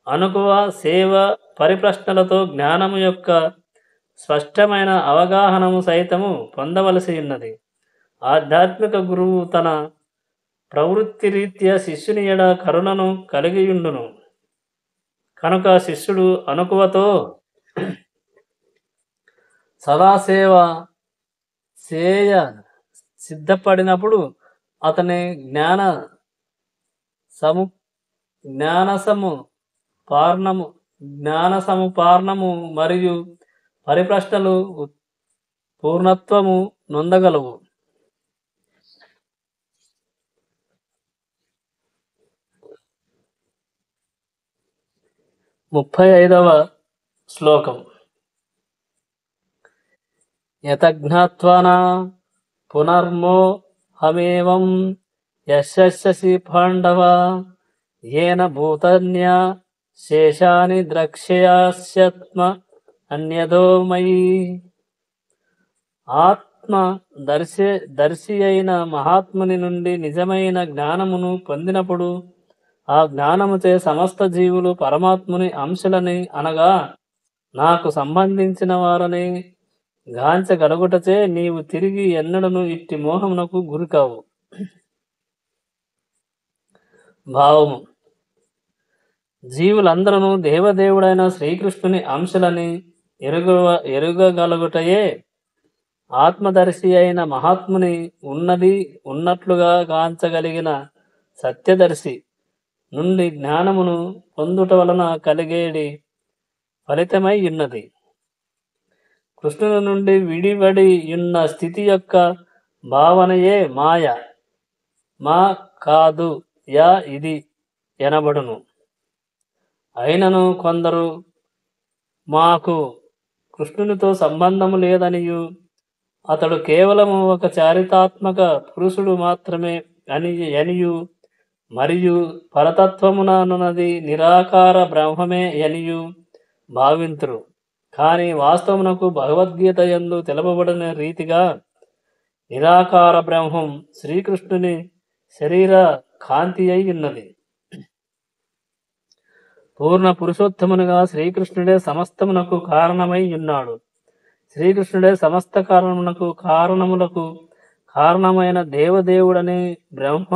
అనుకువ, సేవ, పరిప్రశ్నలతో జ్ఞానము యొక్క స్పష్టమైన అవగాహనము సైతము పొందవలసి ఉన్నది. ఆధ్యాత్మిక గురువు తన ప్రవృత్తి రీత్యా శిష్యుని ఎడ కరుణను కలిగియుండును. కనుక శిష్యుడు అనుకువతో సదాసేవ చేయ సిద్ధపడినప్పుడు అతని సము జ్ఞానసముపార్ణము మరియు పరిప్రశ్నలు పూర్ణత్వము నొందగలవు. 35వ శ్లోకం. యతజ్ఞాత్వా పునర్మోహమేవం యస్యసి పాండవ ఏన భూతన్యా శేషాని ద్రక్ష్యాస్యాత్మ అన్యదో మయి. ఆత్మ దర్శి అయిన మహాత్ముని నుండి నిజమైన జ్ఞానమును పొందినప్పుడు ఆ జ్ఞానముచే సమస్త జీవులు పరమాత్ముని అంశలని అనగా నాకు సంబంధించిన వారని గాంచగలుగుటచే నీవు తిరిగి ఎన్నడను ఇట్టి మోహమునకు గురికావు. భావము: జీవులందరూ దేవదేవుడైన శ్రీకృష్ణుని అంశలని ఎరుగగలుగుటయే ఆత్మదర్శి అయిన మహాత్ముని ఉన్నట్లుగా గాంచగలిగిన సత్యదర్శి నుండి జ్ఞానమును పొందుట వలన కలిగేడి ఫలితమై ఉన్నది. కృష్ణుని నుండి విడివడి ఉన్న స్థితి యొక్క భావనయే మాయ. మా కాదు యా ఇది ఎనబడును. అయినను కొందరు మాకు కృష్ణునితో సంబంధము లేదనియు అతడు కేవలము ఒక చారితాత్మక పురుషుడు మాత్రమే అనియు మరియు పరతత్వముననున్నది నిరాకార బ్రహ్మమే అనియు భావింతురు. కానీ వాస్తవమునకు భగవద్గీత యందు తెలుపబడిన రీతిగా నిరాకార బ్రహ్మం శ్రీకృష్ణుని శరీర కాంతి అయి ఉన్నది. పూర్ణ పురుషోత్తమునిగా శ్రీకృష్ణుడే సమస్తమునకు కారణమై ఉన్నాడు. శ్రీకృష్ణుడే సమస్త కారణములకు కారణమైన దేవదేవుడని బ్రహ్మ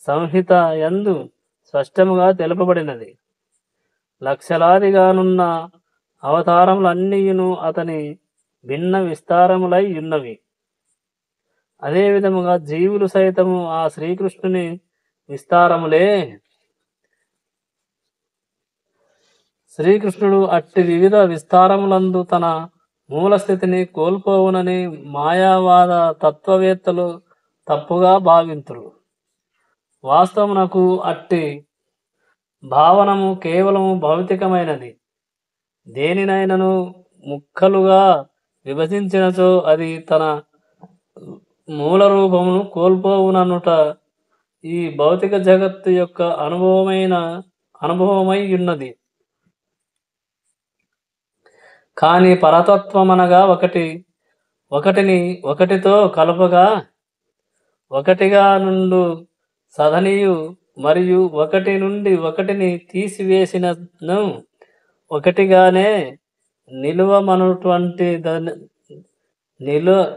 సంహిత యందు స్పష్టముగా తెలుపబడినది. లక్షలాదిగానున్న అవతారములన్నీయును అతని భిన్న విస్తారములై ఉన్నవి. అదే విధముగా జీవులు సైతము ఆ శ్రీకృష్ణుని విస్తారములే. శ్రీకృష్ణుడు అట్టి వివిధ విస్తారములందు తన మూలస్థితిని కోల్పోవునని మాయావాద తత్వవేత్తలు తప్పుగా భావింతురు. వాస్తవమునకు అట్టి భావనము కేవలము భౌతికమైనది. దేనినైనను ముక్కలుగా విభజించినచో అది తన మూల రూపమును కోల్పోవుననుట ఈ భౌతిక జగత్తు యొక్క అనుభవమై ఉన్నది. కానీ పరతత్వమనగా ఒకటిని ఒకటితో కలుపగా ఒకటిగా నుండు సధనియు మరియు ఒకటి నుండి ఒకటిని తీసివేసినను ఒకటిగానే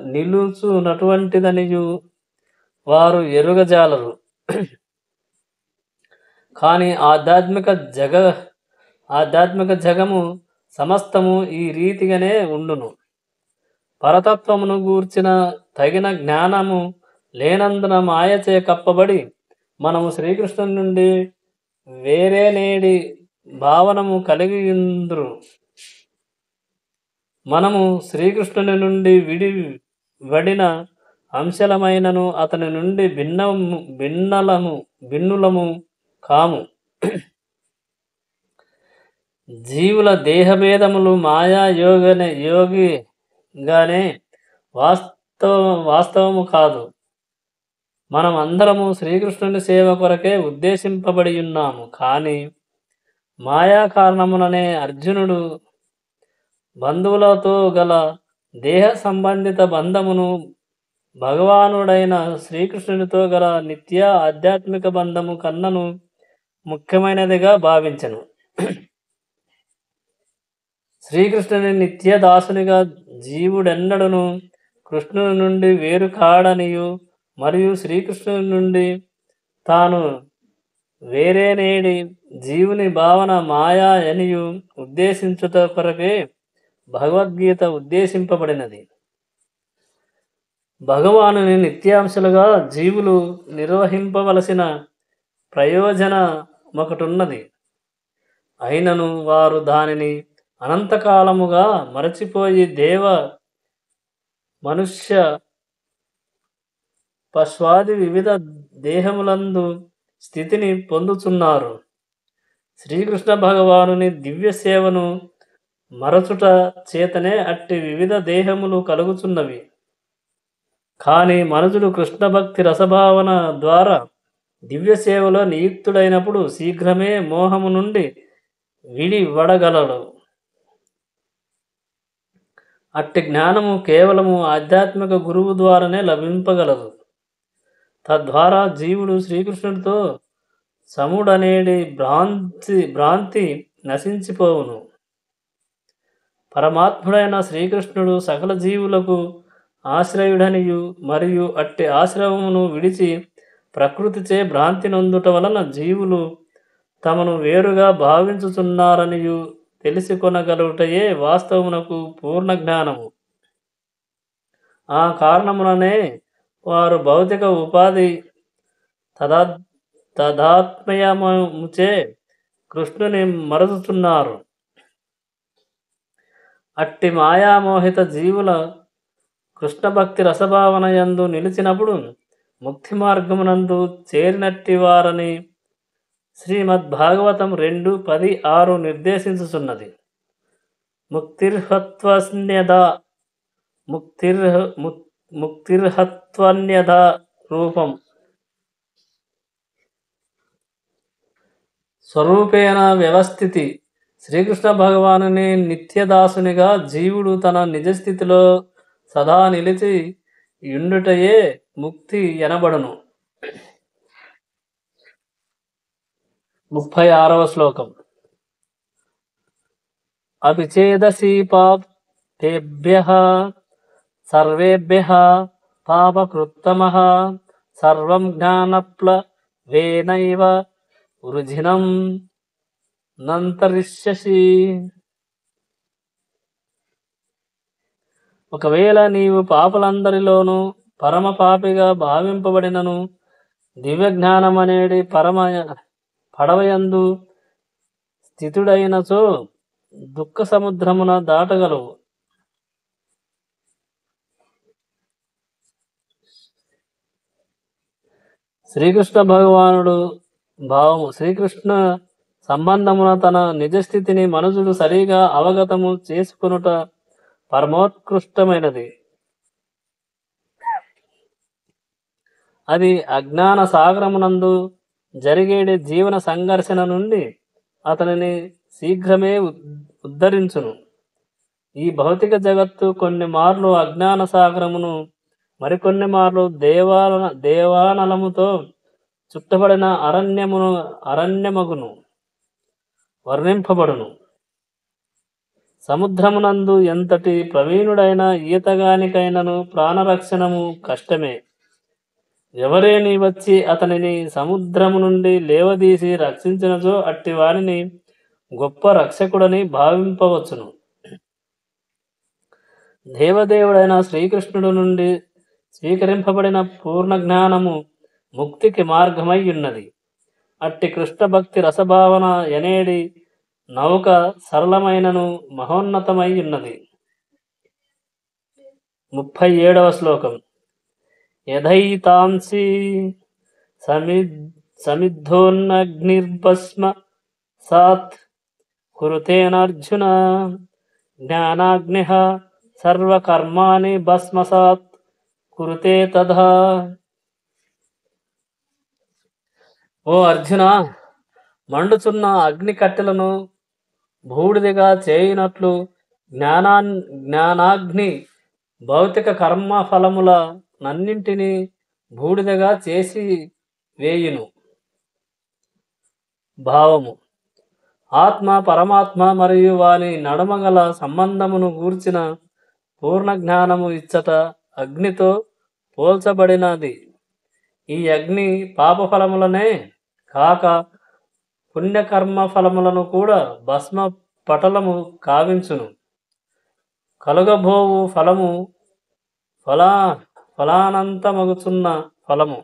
నిలుచునటువంటిదనియు వారు ఎరుగజాలరు. కానీ ఆధ్యాత్మిక జగము సమస్తము ఈ రీతిగానే ఉండును. పరతత్వమును గూర్చిన తగిన జ్ఞానము లేనందున మాయచే కప్పబడి మనము శ్రీకృష్ణుని నుండి వేరే నేడి భావనము కలిగియుందురు. మనము శ్రీకృష్ణుని నుండి విడివడిన అంశలమైనను అతని నుండి భిన్నులము కాము. జీవుల దేహభేదములు మాయా యోగిగానే వాస్తవము కాదు. మనం అందరము శ్రీకృష్ణుని సేవ కొరకే ఉద్దేశింపబడి ఉన్నాము. కానీ మాయా కారణముననే అర్జునుడు బంధువులతో గల దేహ సంబంధిత బంధమును భగవానుడైన శ్రీకృష్ణునితో గల నిత్య ఆధ్యాత్మిక బంధము కన్నను ముఖ్యమైనదిగా భావించెను. శ్రీకృష్ణుని నిత్య దాసునిగా జీవుడెన్నడను కృష్ణుని నుండి వేరు కాడనియు మరియు శ్రీకృష్ణుని నుండి తాను వేరేనేడి జీవుని భావన మాయా అనియు ఉద్దేశించుట కొరకే భగవద్గీత ఉద్దేశింపబడినది. భగవానుని నిత్యాంశలుగా జీవులు నిర్వహింపవలసిన ప్రయోజనమొకటున్నది. అయినను వారు దానిని అనంతకాలముగా మరచిపోయి మనుష్య పశ్వాది వివిధ దేహములందు స్థితిని పొందుతున్నారు. శ్రీకృష్ణ భగవానుని దివ్య సేవను మరచుట చేతనే అట్టి వివిధ దేహములు కలుగుతున్నవి. కానీ మనుషుడు కృష్ణ భక్తి రసభావన ద్వారా దివ్య సేవలో నియుక్తుడైనప్పుడు శీఘ్రమే మోహము నుండి విడివడగలడు. అట్టి జ్ఞానము కేవలము ఆధ్యాత్మిక గురువు ద్వారానే లభింపగలదు. తద్వారా జీవుడు శ్రీకృష్ణుడితో సముడనేడి భ్రాంతి నశించిపోవును. పరమాత్ముడైన శ్రీకృష్ణుడు సకల జీవులకు ఆశ్రయుడనియు మరియు అట్టి ఆశ్రయమును విడిచి ప్రకృతిచే భ్రాంతి నొందుట వలన జీవులు తమను వేరుగా భావించుచున్నారనియు తెలిసికొనగలుగుటయే వాస్తవమునకు పూర్ణ జ్ఞానము. ఆ కారణముననే వారు భౌతిక ఉపాధి తదాత్మయముచే కృష్ణుని మరచుతున్నారు. అట్టి మాయామోహిత జీవుల కృష్ణ భక్తి రసభావన యందు నిలిచినప్పుడు ముక్తి మార్గమునందు చేరినట్టి వారని శ్రీమద్భాగవతం 2:10-6 నిర్దేశించుచున్నది. ముక్తిర్హత్వన్యథా రూపం స్వరూపేణ వ్యవస్థితి. శ్రీకృష్ణ భగవానుని నిత్యదాసునిగా జీవుడు తన నిజస్థితిలో సదా నిలిచి యుండుటయే ముక్తి ఎనబడును. 36వ శ్లోకం. అపిచేదసి పాపేభ్యః సర్వేభ్యః పాపకృత్తమః సర్వం జ్ఞానప్లవేనైవ వృజినం నంతరిష్యసి. ఒకవేళ నీవు పాపులందరిలోనూ పరమ పాపిగా భావింపబడినను దివ్య జ్ఞానమనేది పరమ పడవయందు స్థితుడైనచో దుఃఖ సముద్రమున దాటగలవు. శ్రీకృష్ణ భగవానుడు భావము. శ్రీకృష్ణ సంబంధమున తన నిజస్థితిని మనుషుడు సరిగా అవగతము చేసుకొనుట పరమోత్కృష్టమైనది. అది అజ్ఞాన సాగరమునందు జరిగేడి జీవన సంఘర్షణ నుండి అతనిని శీఘ్రమే ఉద్ధరించును. ఈ భౌతిక జగత్తు కొన్ని మార్లు అజ్ఞాన సాగరమును, మరికొన్ని మార్లు దేవానలముతో చుట్టబడిన అరణ్యమగును వర్ణింపబడును. సముద్రమునందు ఎంతటి ప్రవీణుడైన ఈతగానికైనను ప్రాణరక్షణము కష్టమే. ఎవరేని వచ్చి అతనిని సముద్రము నుండి లేవదీసి రక్షించినచో అట్టి వానిని గొప్ప రక్షకుడని భావింపవచ్చును. దేవదేవుడైన శ్రీకృష్ణుడు నుండి స్వీకరింపబడిన పూర్ణ జ్ఞానము ముక్తికి మార్గమై ఉన్నది. అట్టి కృష్ణ భక్తి రసభావన ఎనేడి నౌక సరళమైనను మహోన్నతమై ఉన్నది. 37వ శ్లోకం. యథైతాంసి సమిద్ధోన్నగ్నిర్భస్మ సాత్ కురుతేనార్జున జ్ఞానాగ్నిః సర్వకర్మాణి భస్మసాత్ కురుతే తథా. ఓ అర్జున, మండుచున్న అగ్ని కట్టెలను బూడిదగా చేయునట్లు జ్ఞానాగ్ని భౌతిక కర్మ ఫలముల నన్నింటినీ బూడిదగా చేసి వేయును. భావము: ఆత్మ, పరమాత్మ మరియు వాని నడుమగల సంబంధమును గూర్చిన పూర్ణ జ్ఞానము ఇచ్చట అగ్నితో పోల్చబడినది. ఈ అగ్ని పాపఫలములనే కాక పుణ్యకర్మ ఫలములను కూడా భస్మ పటలము కావించును. కలుగబోవు ఫలము ఫలానంతమగుచున్న ఫలము,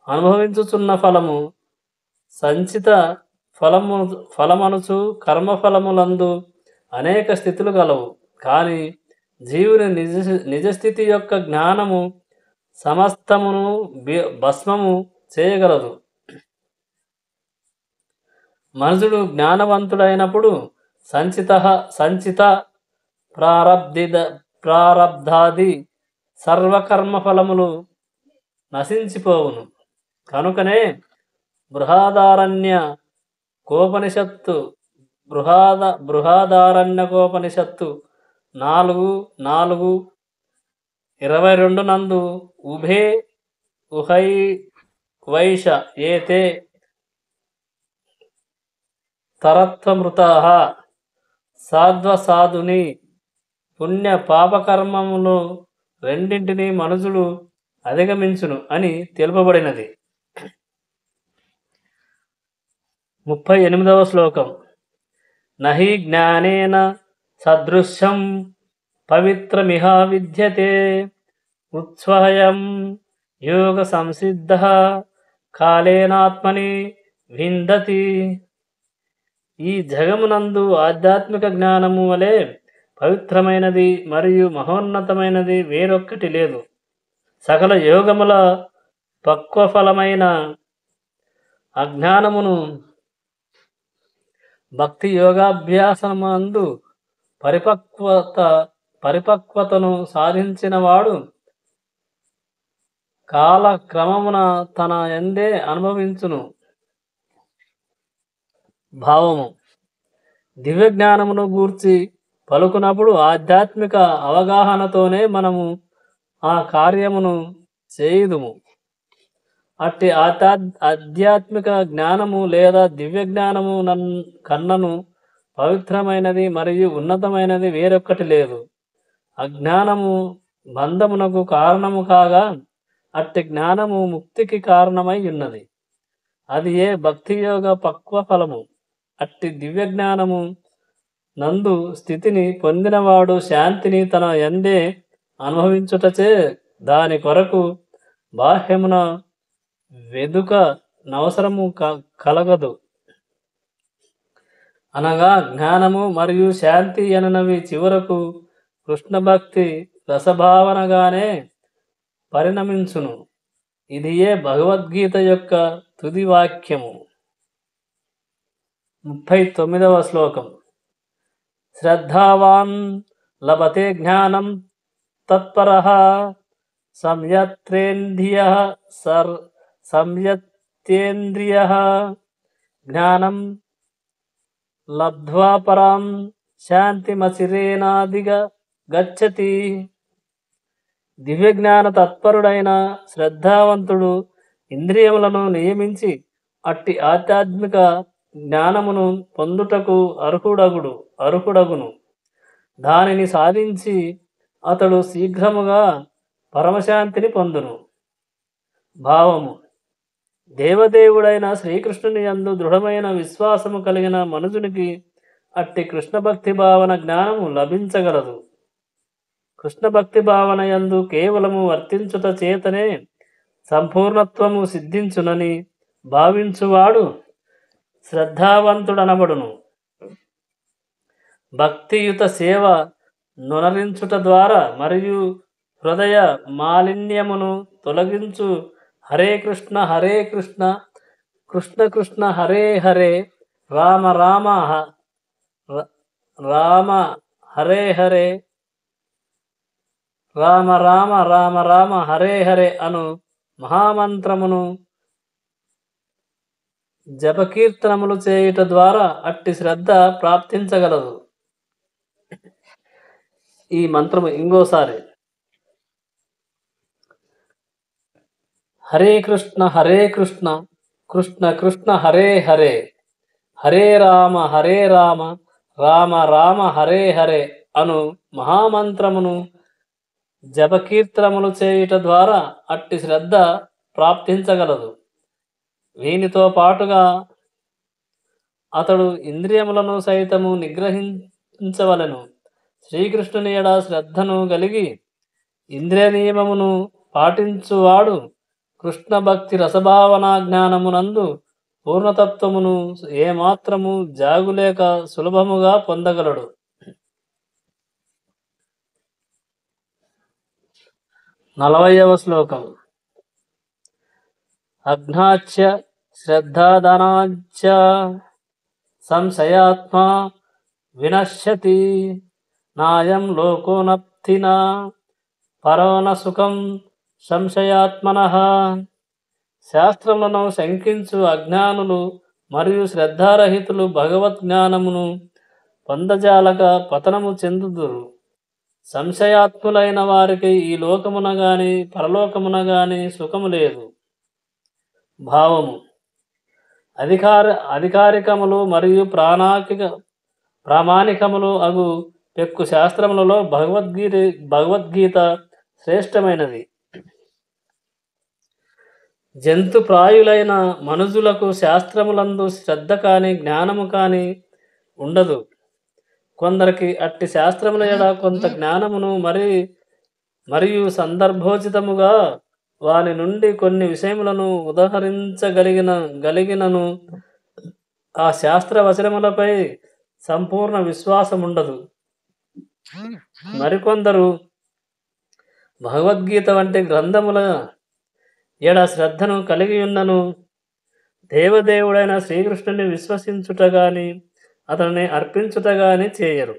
అనుభవించుచున్న ఫలము, సంచిత ఫలమనుచు కర్మఫలములందు అనేక స్థితులు గలవు. కానీ జీవుని నిజస్థితి యొక్క జ్ఞానము సమస్తమును భస్మము చేయగలదు. మనుషుడు జ్ఞానవంతుడైనప్పుడు సంచిత ప్రారబ్ధాది సర్వకర్మ ఫలములు నశించిపోవును. కనుకనే బృహదారణ్యకోపనిషత్తు 4:22 నందు ఉభే ఉహైవైష ఏతే తరత్వమృతాః సాధ్వసాధుని పుణ్య పాపకర్మములు రెండింటినీ మనుషుడు అధిగమించును అని తెలుపబడినది. 38వ శ్లోకం. నహి జ్ఞానేన సదృశం పవిత్రమిహ విద్యతే ఉత్స్వయం యోగ సంసిద్ధః కాలేనాత్మని విందతి. ఈ జగమునందు ఆధ్యాత్మిక జ్ఞానము వలె పవిత్రమైనది మరియు మహోన్నతమైనది వేరొక్కటి లేదు. సకల యోగముల పక్వఫలమైన అజ్ఞానమును భక్తి యోగాభ్యాసమందు పరిపక్వతను సాధించినవాడు కాలక్రమమున తన యందే అనుభవించును. భావము: దివ్య జ్ఞానమును గూర్చి పలుకునప్పుడు ఆధ్యాత్మిక అవగాహనతోనే మనము ఆ కార్యమును చేయుదుము. అట్టి ఆధ్యాత్మిక జ్ఞానము లేదా దివ్య జ్ఞానము కన్నను పవిత్రమైనది మరియు ఉన్నతమైనది వేరొక్కటి లేదు. అజ్ఞానము బంధమునకు కారణము కాగా అట్టి జ్ఞానము ముక్తికి కారణమై ఉన్నది. అది ఏ భక్తియోగ పక్వ ఫలము. అట్టి దివ్య జ్ఞానము నందు స్థితిని పొందినవాడు శాంతిని తన యందే అనుభవించుటచే దాని కొరకు బాహ్యమున వెదుక నవసరము కలగదు. అనగా జ్ఞానము మరియు శాంతి అననవి చివరకు కృష్ణ భక్తి రసభావనగానే పరిణమించును. ఇది ఏ భగవద్గీత యొక్క తుది వాక్యము. 39వ శ్లోకం. శ్రద్ధావాన్ లభతే జ్ఞానం తత్పరః సంయత్యేంద్రియః జ్ఞానం లబ్ధ్వా పరాం శాంతిమచిరేనాధిగచ్చతి. దివ్యజ్ఞాన తత్పరుడైన శ్రద్ధావంతుడు ఇంద్రియములను నియమించి అట్టి ఆధ్యాత్మిక జ్ఞానమును పొందుటకు అర్హుడగును. దానిని సాధించి అతడు శీఘ్రముగా పరమశాంతిని పొందును. భావము: దేవదేవుడైన శ్రీకృష్ణుని యందు దృఢమైన విశ్వాసము కలిగిన మనుజునికి అట్టి కృష్ణ భక్తి భావన జ్ఞానము లభించగలదు. కృష్ణ భక్తి భావన యందు కేవలము వర్తించుట చేతనే సంపూర్ణత్వము సిద్ధించునని భావించువాడు శ్రద్ధావంతుడనబడును. భక్తియుత సేవ నొనరించుట ద్వారా మరియు హృదయ మాలిన్యమును తొలగించు హరే కృష్ణ కృష్ణ కృష్ణ హరే హరే రామ రామ రామ హరే హరే రామ రామ రామ రామ హరే హరే అను మహామంత్రమును జపకీర్తనములు చేయుట ద్వారా అట్టి శ్రద్ధ ప్రాప్తించగలదు. ఈ మంత్రము ఇంకోసారి: హరే కృష్ణ కృష్ణ కృష్ణ హరే హరే హరే రామ రామ రామ హరే హరే అను మహామంత్రమును జపకీర్తనములు చేయుట ద్వారా అట్టి శ్రద్ధ ప్రాప్తించగలదు. వీనితో పాటుగా అతడు ఇంద్రియములను సైతము నిగ్రహించవలెను. శ్రీకృష్ణుని ఎడ శ్రద్ధను కలిగి ఇంద్రియ నియమమును పాటించువాడు కృష్ణ భక్తి రసభావనా జ్ఞానమునందు పూర్ణతత్వమును ఏమాత్రము జాగులేక సులభముగా పొందగలడు. 40వ శ్లోకం. అజ్ఞాచ్య శ్రద్ధాదానాచ్చ సంశయాత్మా వినశ్యతి నాయం లోకోనప్తినా పరోన సుఖం సంశయాత్మనః. శాస్త్రములను శంకించు అజ్ఞానులు మరియు శ్రద్ధారహితులు భగవద్జ్ఞానమును పొందజాలక పతనము చెందుదురు. సంశయాత్ములైన వారికి ఈ లోకమున గాని పరలోకమున గాని సుఖము లేదు. భావము: అధికారికములు మరియు ప్రామాణికములు అగు పెక్కు శాస్త్రములలో భగవద్గీత శ్రేష్టమైనది. జంతుప్రాయులైన మనుజులకు శాస్త్రములందు శ్రద్ధ కాని జ్ఞానము కాని ఉండదు. కొందరికి అట్టి శాస్త్రముల ఎడ కొంత జ్ఞానమును మరియు సందర్భోచితముగా వాని నుండి కొన్ని విషయములను ఉదహరించగలిగినను ఆ శాస్త్ర వచనములపై సంపూర్ణ విశ్వాసముండదు. మరికొందరు భగవద్గీత వంటి గ్రంథముల ఎడ శ్రద్ధను కలిగి ఉన్నను దేవదేవుడైన శ్రీకృష్ణుని విశ్వసించుట గాని అతనిని అర్పించుట గాని చేయరు.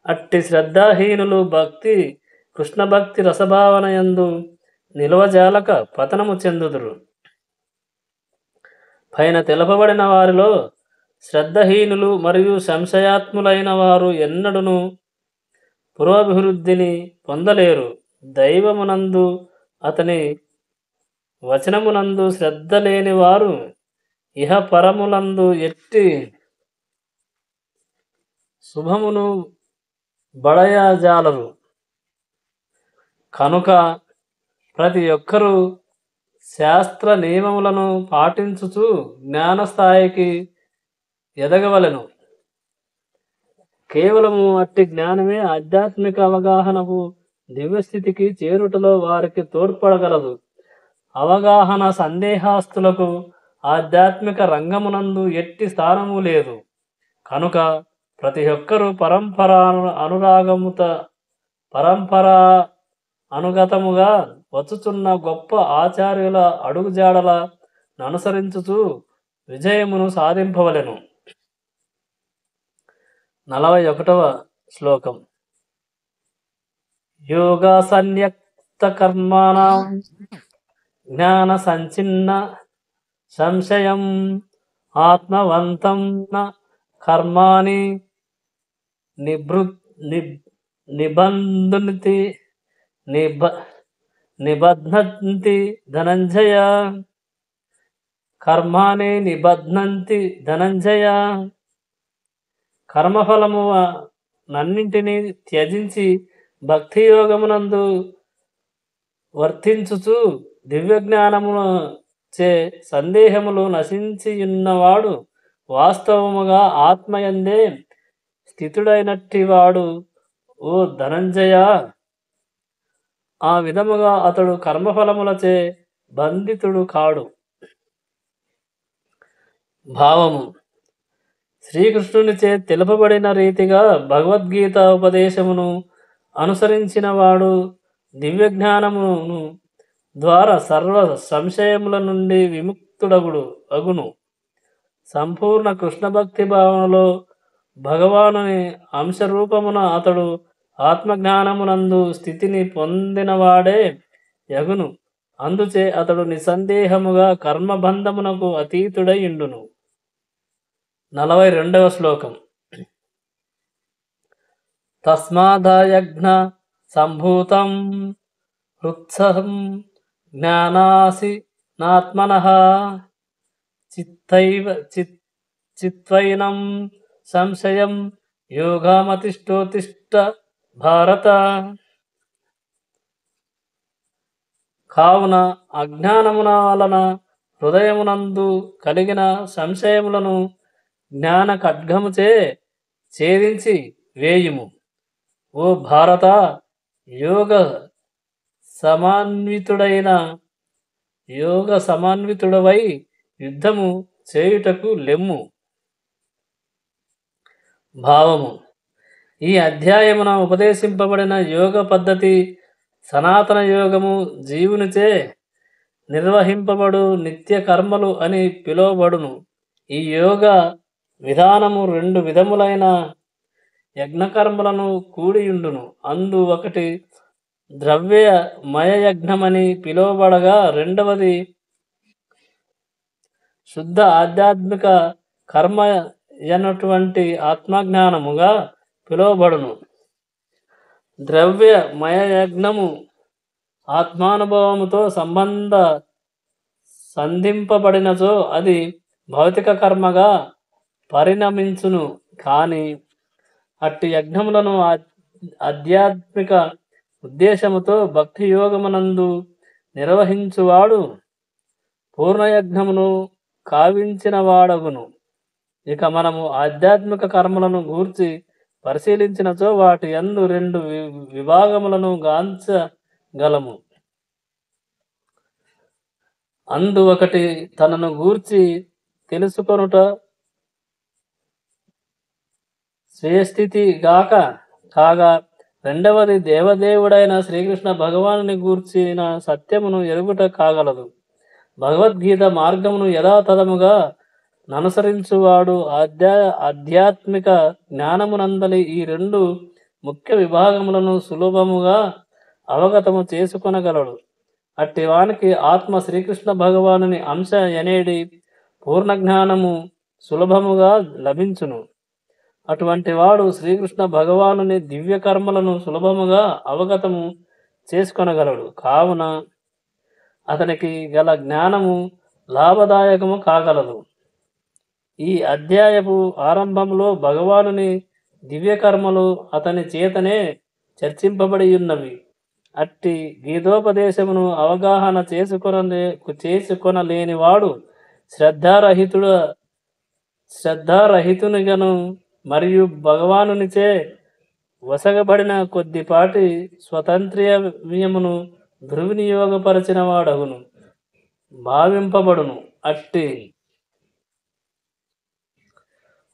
అట్టి శ్రద్ధాహీనులు కృష్ణ భక్తి రసభావనయందు నిలవజాలక పతనము చెందుదురు. పైన తెలుపబడిన వారిలో శ్రద్ధహీనులు మరియు సంశయాత్ములైన వారు ఎన్నడూను పురోభివృద్ధిని పొందలేరు. దైవమునందు అతని వచనమునందు శ్రద్ధ లేని వారు ఇహ పరములందు ఎట్టి శుభమును బడయజాలరు. కనుక ప్రతి ఒక్కరూ శాస్త్ర నియమములను పాటించుచు జ్ఞానస్థాయికి ఎదగవలెను. కేవలము అట్టి జ్ఞానమే ఆధ్యాత్మిక అవగాహనకు దివ్యస్థితికి చేరుటలో వారికి తోడ్పడగలదు. అవగాహన సందేహాస్తులకు ఆధ్యాత్మిక రంగమునందు ఎట్టి స్థానము లేదు. కనుక ప్రతి ఒక్కరూ పరంపరా అనుగతముగా వచ్చుచున్న గొప్ప ఆచార్యుల అడుగుజాడల అనుసరించుచు విజయమును సాధింపవలెను. 41వ శ్లోకం. యోగా సన్యక్త కర్మాణం జ్ఞాన సంచిన్న సంశయం ఆత్మవంతం కర్మాణి నిబధ్నంతి ధనంజయ. కర్మాణి నిబధ్నంతి ధనంజయ. కర్మఫలము నన్నింటినీ త్యజించి భక్తియోగమునందు వర్తించుచు దివ్యజ్ఞానమును చే సందేహములు నశించియున్నవాడు వాస్తవముగా ఆత్మయందే స్థితుడైనట్టివాడు. ఓ ధనంజయ, ఆ విధముగా అతడు కర్మఫలములచే బంధితుడు కాడు. భావము: శ్రీకృష్ణునిచే తెలుపబడిన రీతిగా భగవద్గీత ఉపదేశమును అనుసరించిన వాడు దివ్యజ్ఞానమును ద్వారా సర్వ సంశయముల నుండి అగును. సంపూర్ణ కృష్ణ భక్తి భావనలో భగవానుని అంశరూపమున అతడు ఆత్మజ్ఞానమునందు స్థితిని పొందినవాడే యగును. అందుచే అతడు నిస్సందేహముగా కర్మబంధమునకు అతీతుడై ఉండును. 42వ శ్లోకం. తస్మాదయజ్ఞ సంభూతం హృత్సం జ్ఞానాసి నాత్మనః చిత్వైనం సంశయం యోగమతిష్ఠోతిష్ఠ భారత. కావున అజ్ఞానమున వలన హృదయమునందు కలిగిన సంశయములను జ్ఞాన ఖడ్గముచే ఛేదించి వేయుము. ఓ భారత, యోగ సమన్వితుడవై యుద్ధము చేయుటకు లెమ్ము. భావము. ఈ అధ్యాయమున ఉపదేశింపబడిన యోగ పద్ధతి సనాతన యోగము, జీవునిచే నిర్వహింపబడు నిత్య కర్మలు అని పిలువబడును. ఈ యోగ విధానము 2 విధములైన యజ్ఞకర్మలను కూడియుండును. అందు ఒకటి ద్రవ్యమయ యజ్ఞమని పిలువబడగా, రెండవది శుద్ధ ఆధ్యాత్మిక కర్మ అయినటువంటి ఆత్మజ్ఞానముగా పిలువబడును. ద్రవ్యమయ యజ్ఞము ఆత్మానుభవముతో సంధింపబడినచో అది భౌతిక కర్మగా పరిణమించును. కానీ అట్టి యజ్ఞములను ఆధ్యాత్మిక ఉద్దేశముతో భక్తి యోగమునందు నిర్వహించువాడు పూర్ణయజ్ఞమును కావించిన వాడగును. ఇక మనము ఆధ్యాత్మిక కర్మలను గూర్చి పరిశీలించినచో వాటి యందు 2 విభాగములను గాంచగలము. అందు ఒకటి తనను గూర్చి తెలుసుకొనుట, స్వస్థితి కాగా, రెండవది దేవదేవుడైన శ్రీకృష్ణ భగవానుని గూర్చిన సత్యమును ఎరుగుట కాగలదు. భగవద్గీత మార్గమును యథాతథముగా ననుసరించువాడు ఆధ్యాత్మిక జ్ఞానమునందలి ఈ 2 ముఖ్య విభాగములను సులభముగా అవగతము చేసుకొనగలడు. అట్టి వానికి ఆత్మ శ్రీకృష్ణ భగవానుని అంశ ఎనేడి పూర్ణ జ్ఞానము సులభముగా లభించును. అటువంటి వాడు శ్రీకృష్ణ భగవానుని దివ్య కర్మలను సులభముగా అవగతము చేసుకొనగలడు. కావున అతనికి గల జ్ఞానము లాభదాయకము కాగలదు. ఈ అధ్యాయపు ఆరంభంలో భగవానుని దివ్య కర్మలు అతని చేతనే చర్చింపబడి ఉన్నవి. అట్టి గీతోపదేశమును అవగాహన చేసుకొనలేనివాడు శ్రద్ధారహితునిగను మరియు భగవానునిచే వసగబడిన కొద్దిపాటి స్వతంత్ర్యమును దుర్వినియోగపరచిన వాడగును భావింపబడును. అట్టి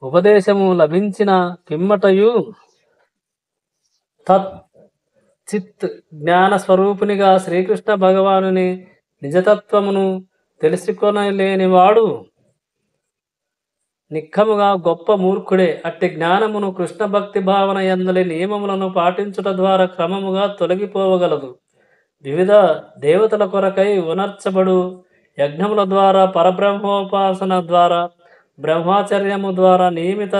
ఉపదేశము లభించిన పిమ్మటయు చిత్ జ్ఞాన స్వరూపునిగా శ్రీకృష్ణ భగవానుని నిజతత్వమును తెలుసుకొనలేనివాడు నిక్కముగా గొప్ప మూర్ఖుడే. అట్టి జ్ఞానమును కృష్ణ భక్తి భావన యందలి నియమములను పాటించుట ద్వారా క్రమముగా తొలగిపోవగలదు. వివిధ దేవతల కొరకై ఉనర్చబడు యజ్ఞముల ద్వారా, పరబ్రహ్మోపాసన ద్వారా, బ్రహ్మచర్యము ద్వారా, నియమిత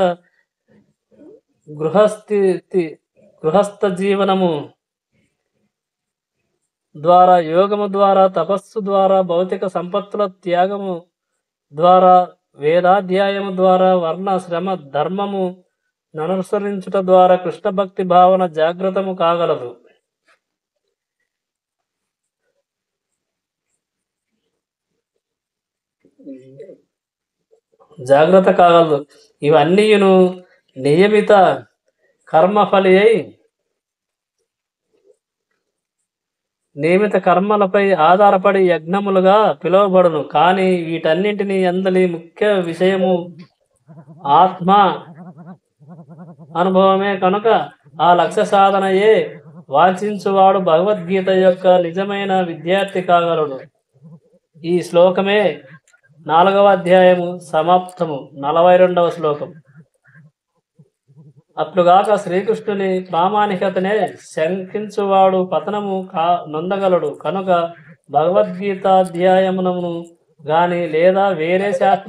గృహస్థ జీవనము ద్వారా, యోగము ద్వారా, తపస్సు ద్వారా, భౌతిక సంపత్తుల త్యాగము ద్వారా, వేదాధ్యాయము ద్వారా, వర్ణ శ్రమ ధర్మము అనుసరించుట ద్వారా కృష్ణ భక్తి భావన జాగ్రత్తము కాగలదు. ఇవన్నీయును నియమిత కర్మఫలి అయి నియమిత కర్మలపై ఆధారపడి యజ్ఞములుగా పిలువబడును. కానీ వీటన్నింటినీ అందలి ముఖ్య విషయము ఆత్మ అనుభవమే కనుక ఆ లక్ష్య సాధనయే వాంఛించువాడు భగవద్గీత యొక్క నిజమైన విద్యార్థి కాగలడు. ఈ శ్లోకమే 4వ అధ్యాయము సమాప్తము. 42వ శ్లోకం. అట్లుగాక శ్రీకృష్ణుని ప్రామాణికతనే శంకించువాడు పతనము నొందగలడు కనుక భగవద్గీతాధ్యాయమునను గాని లేదా వేరే శాస్త్ర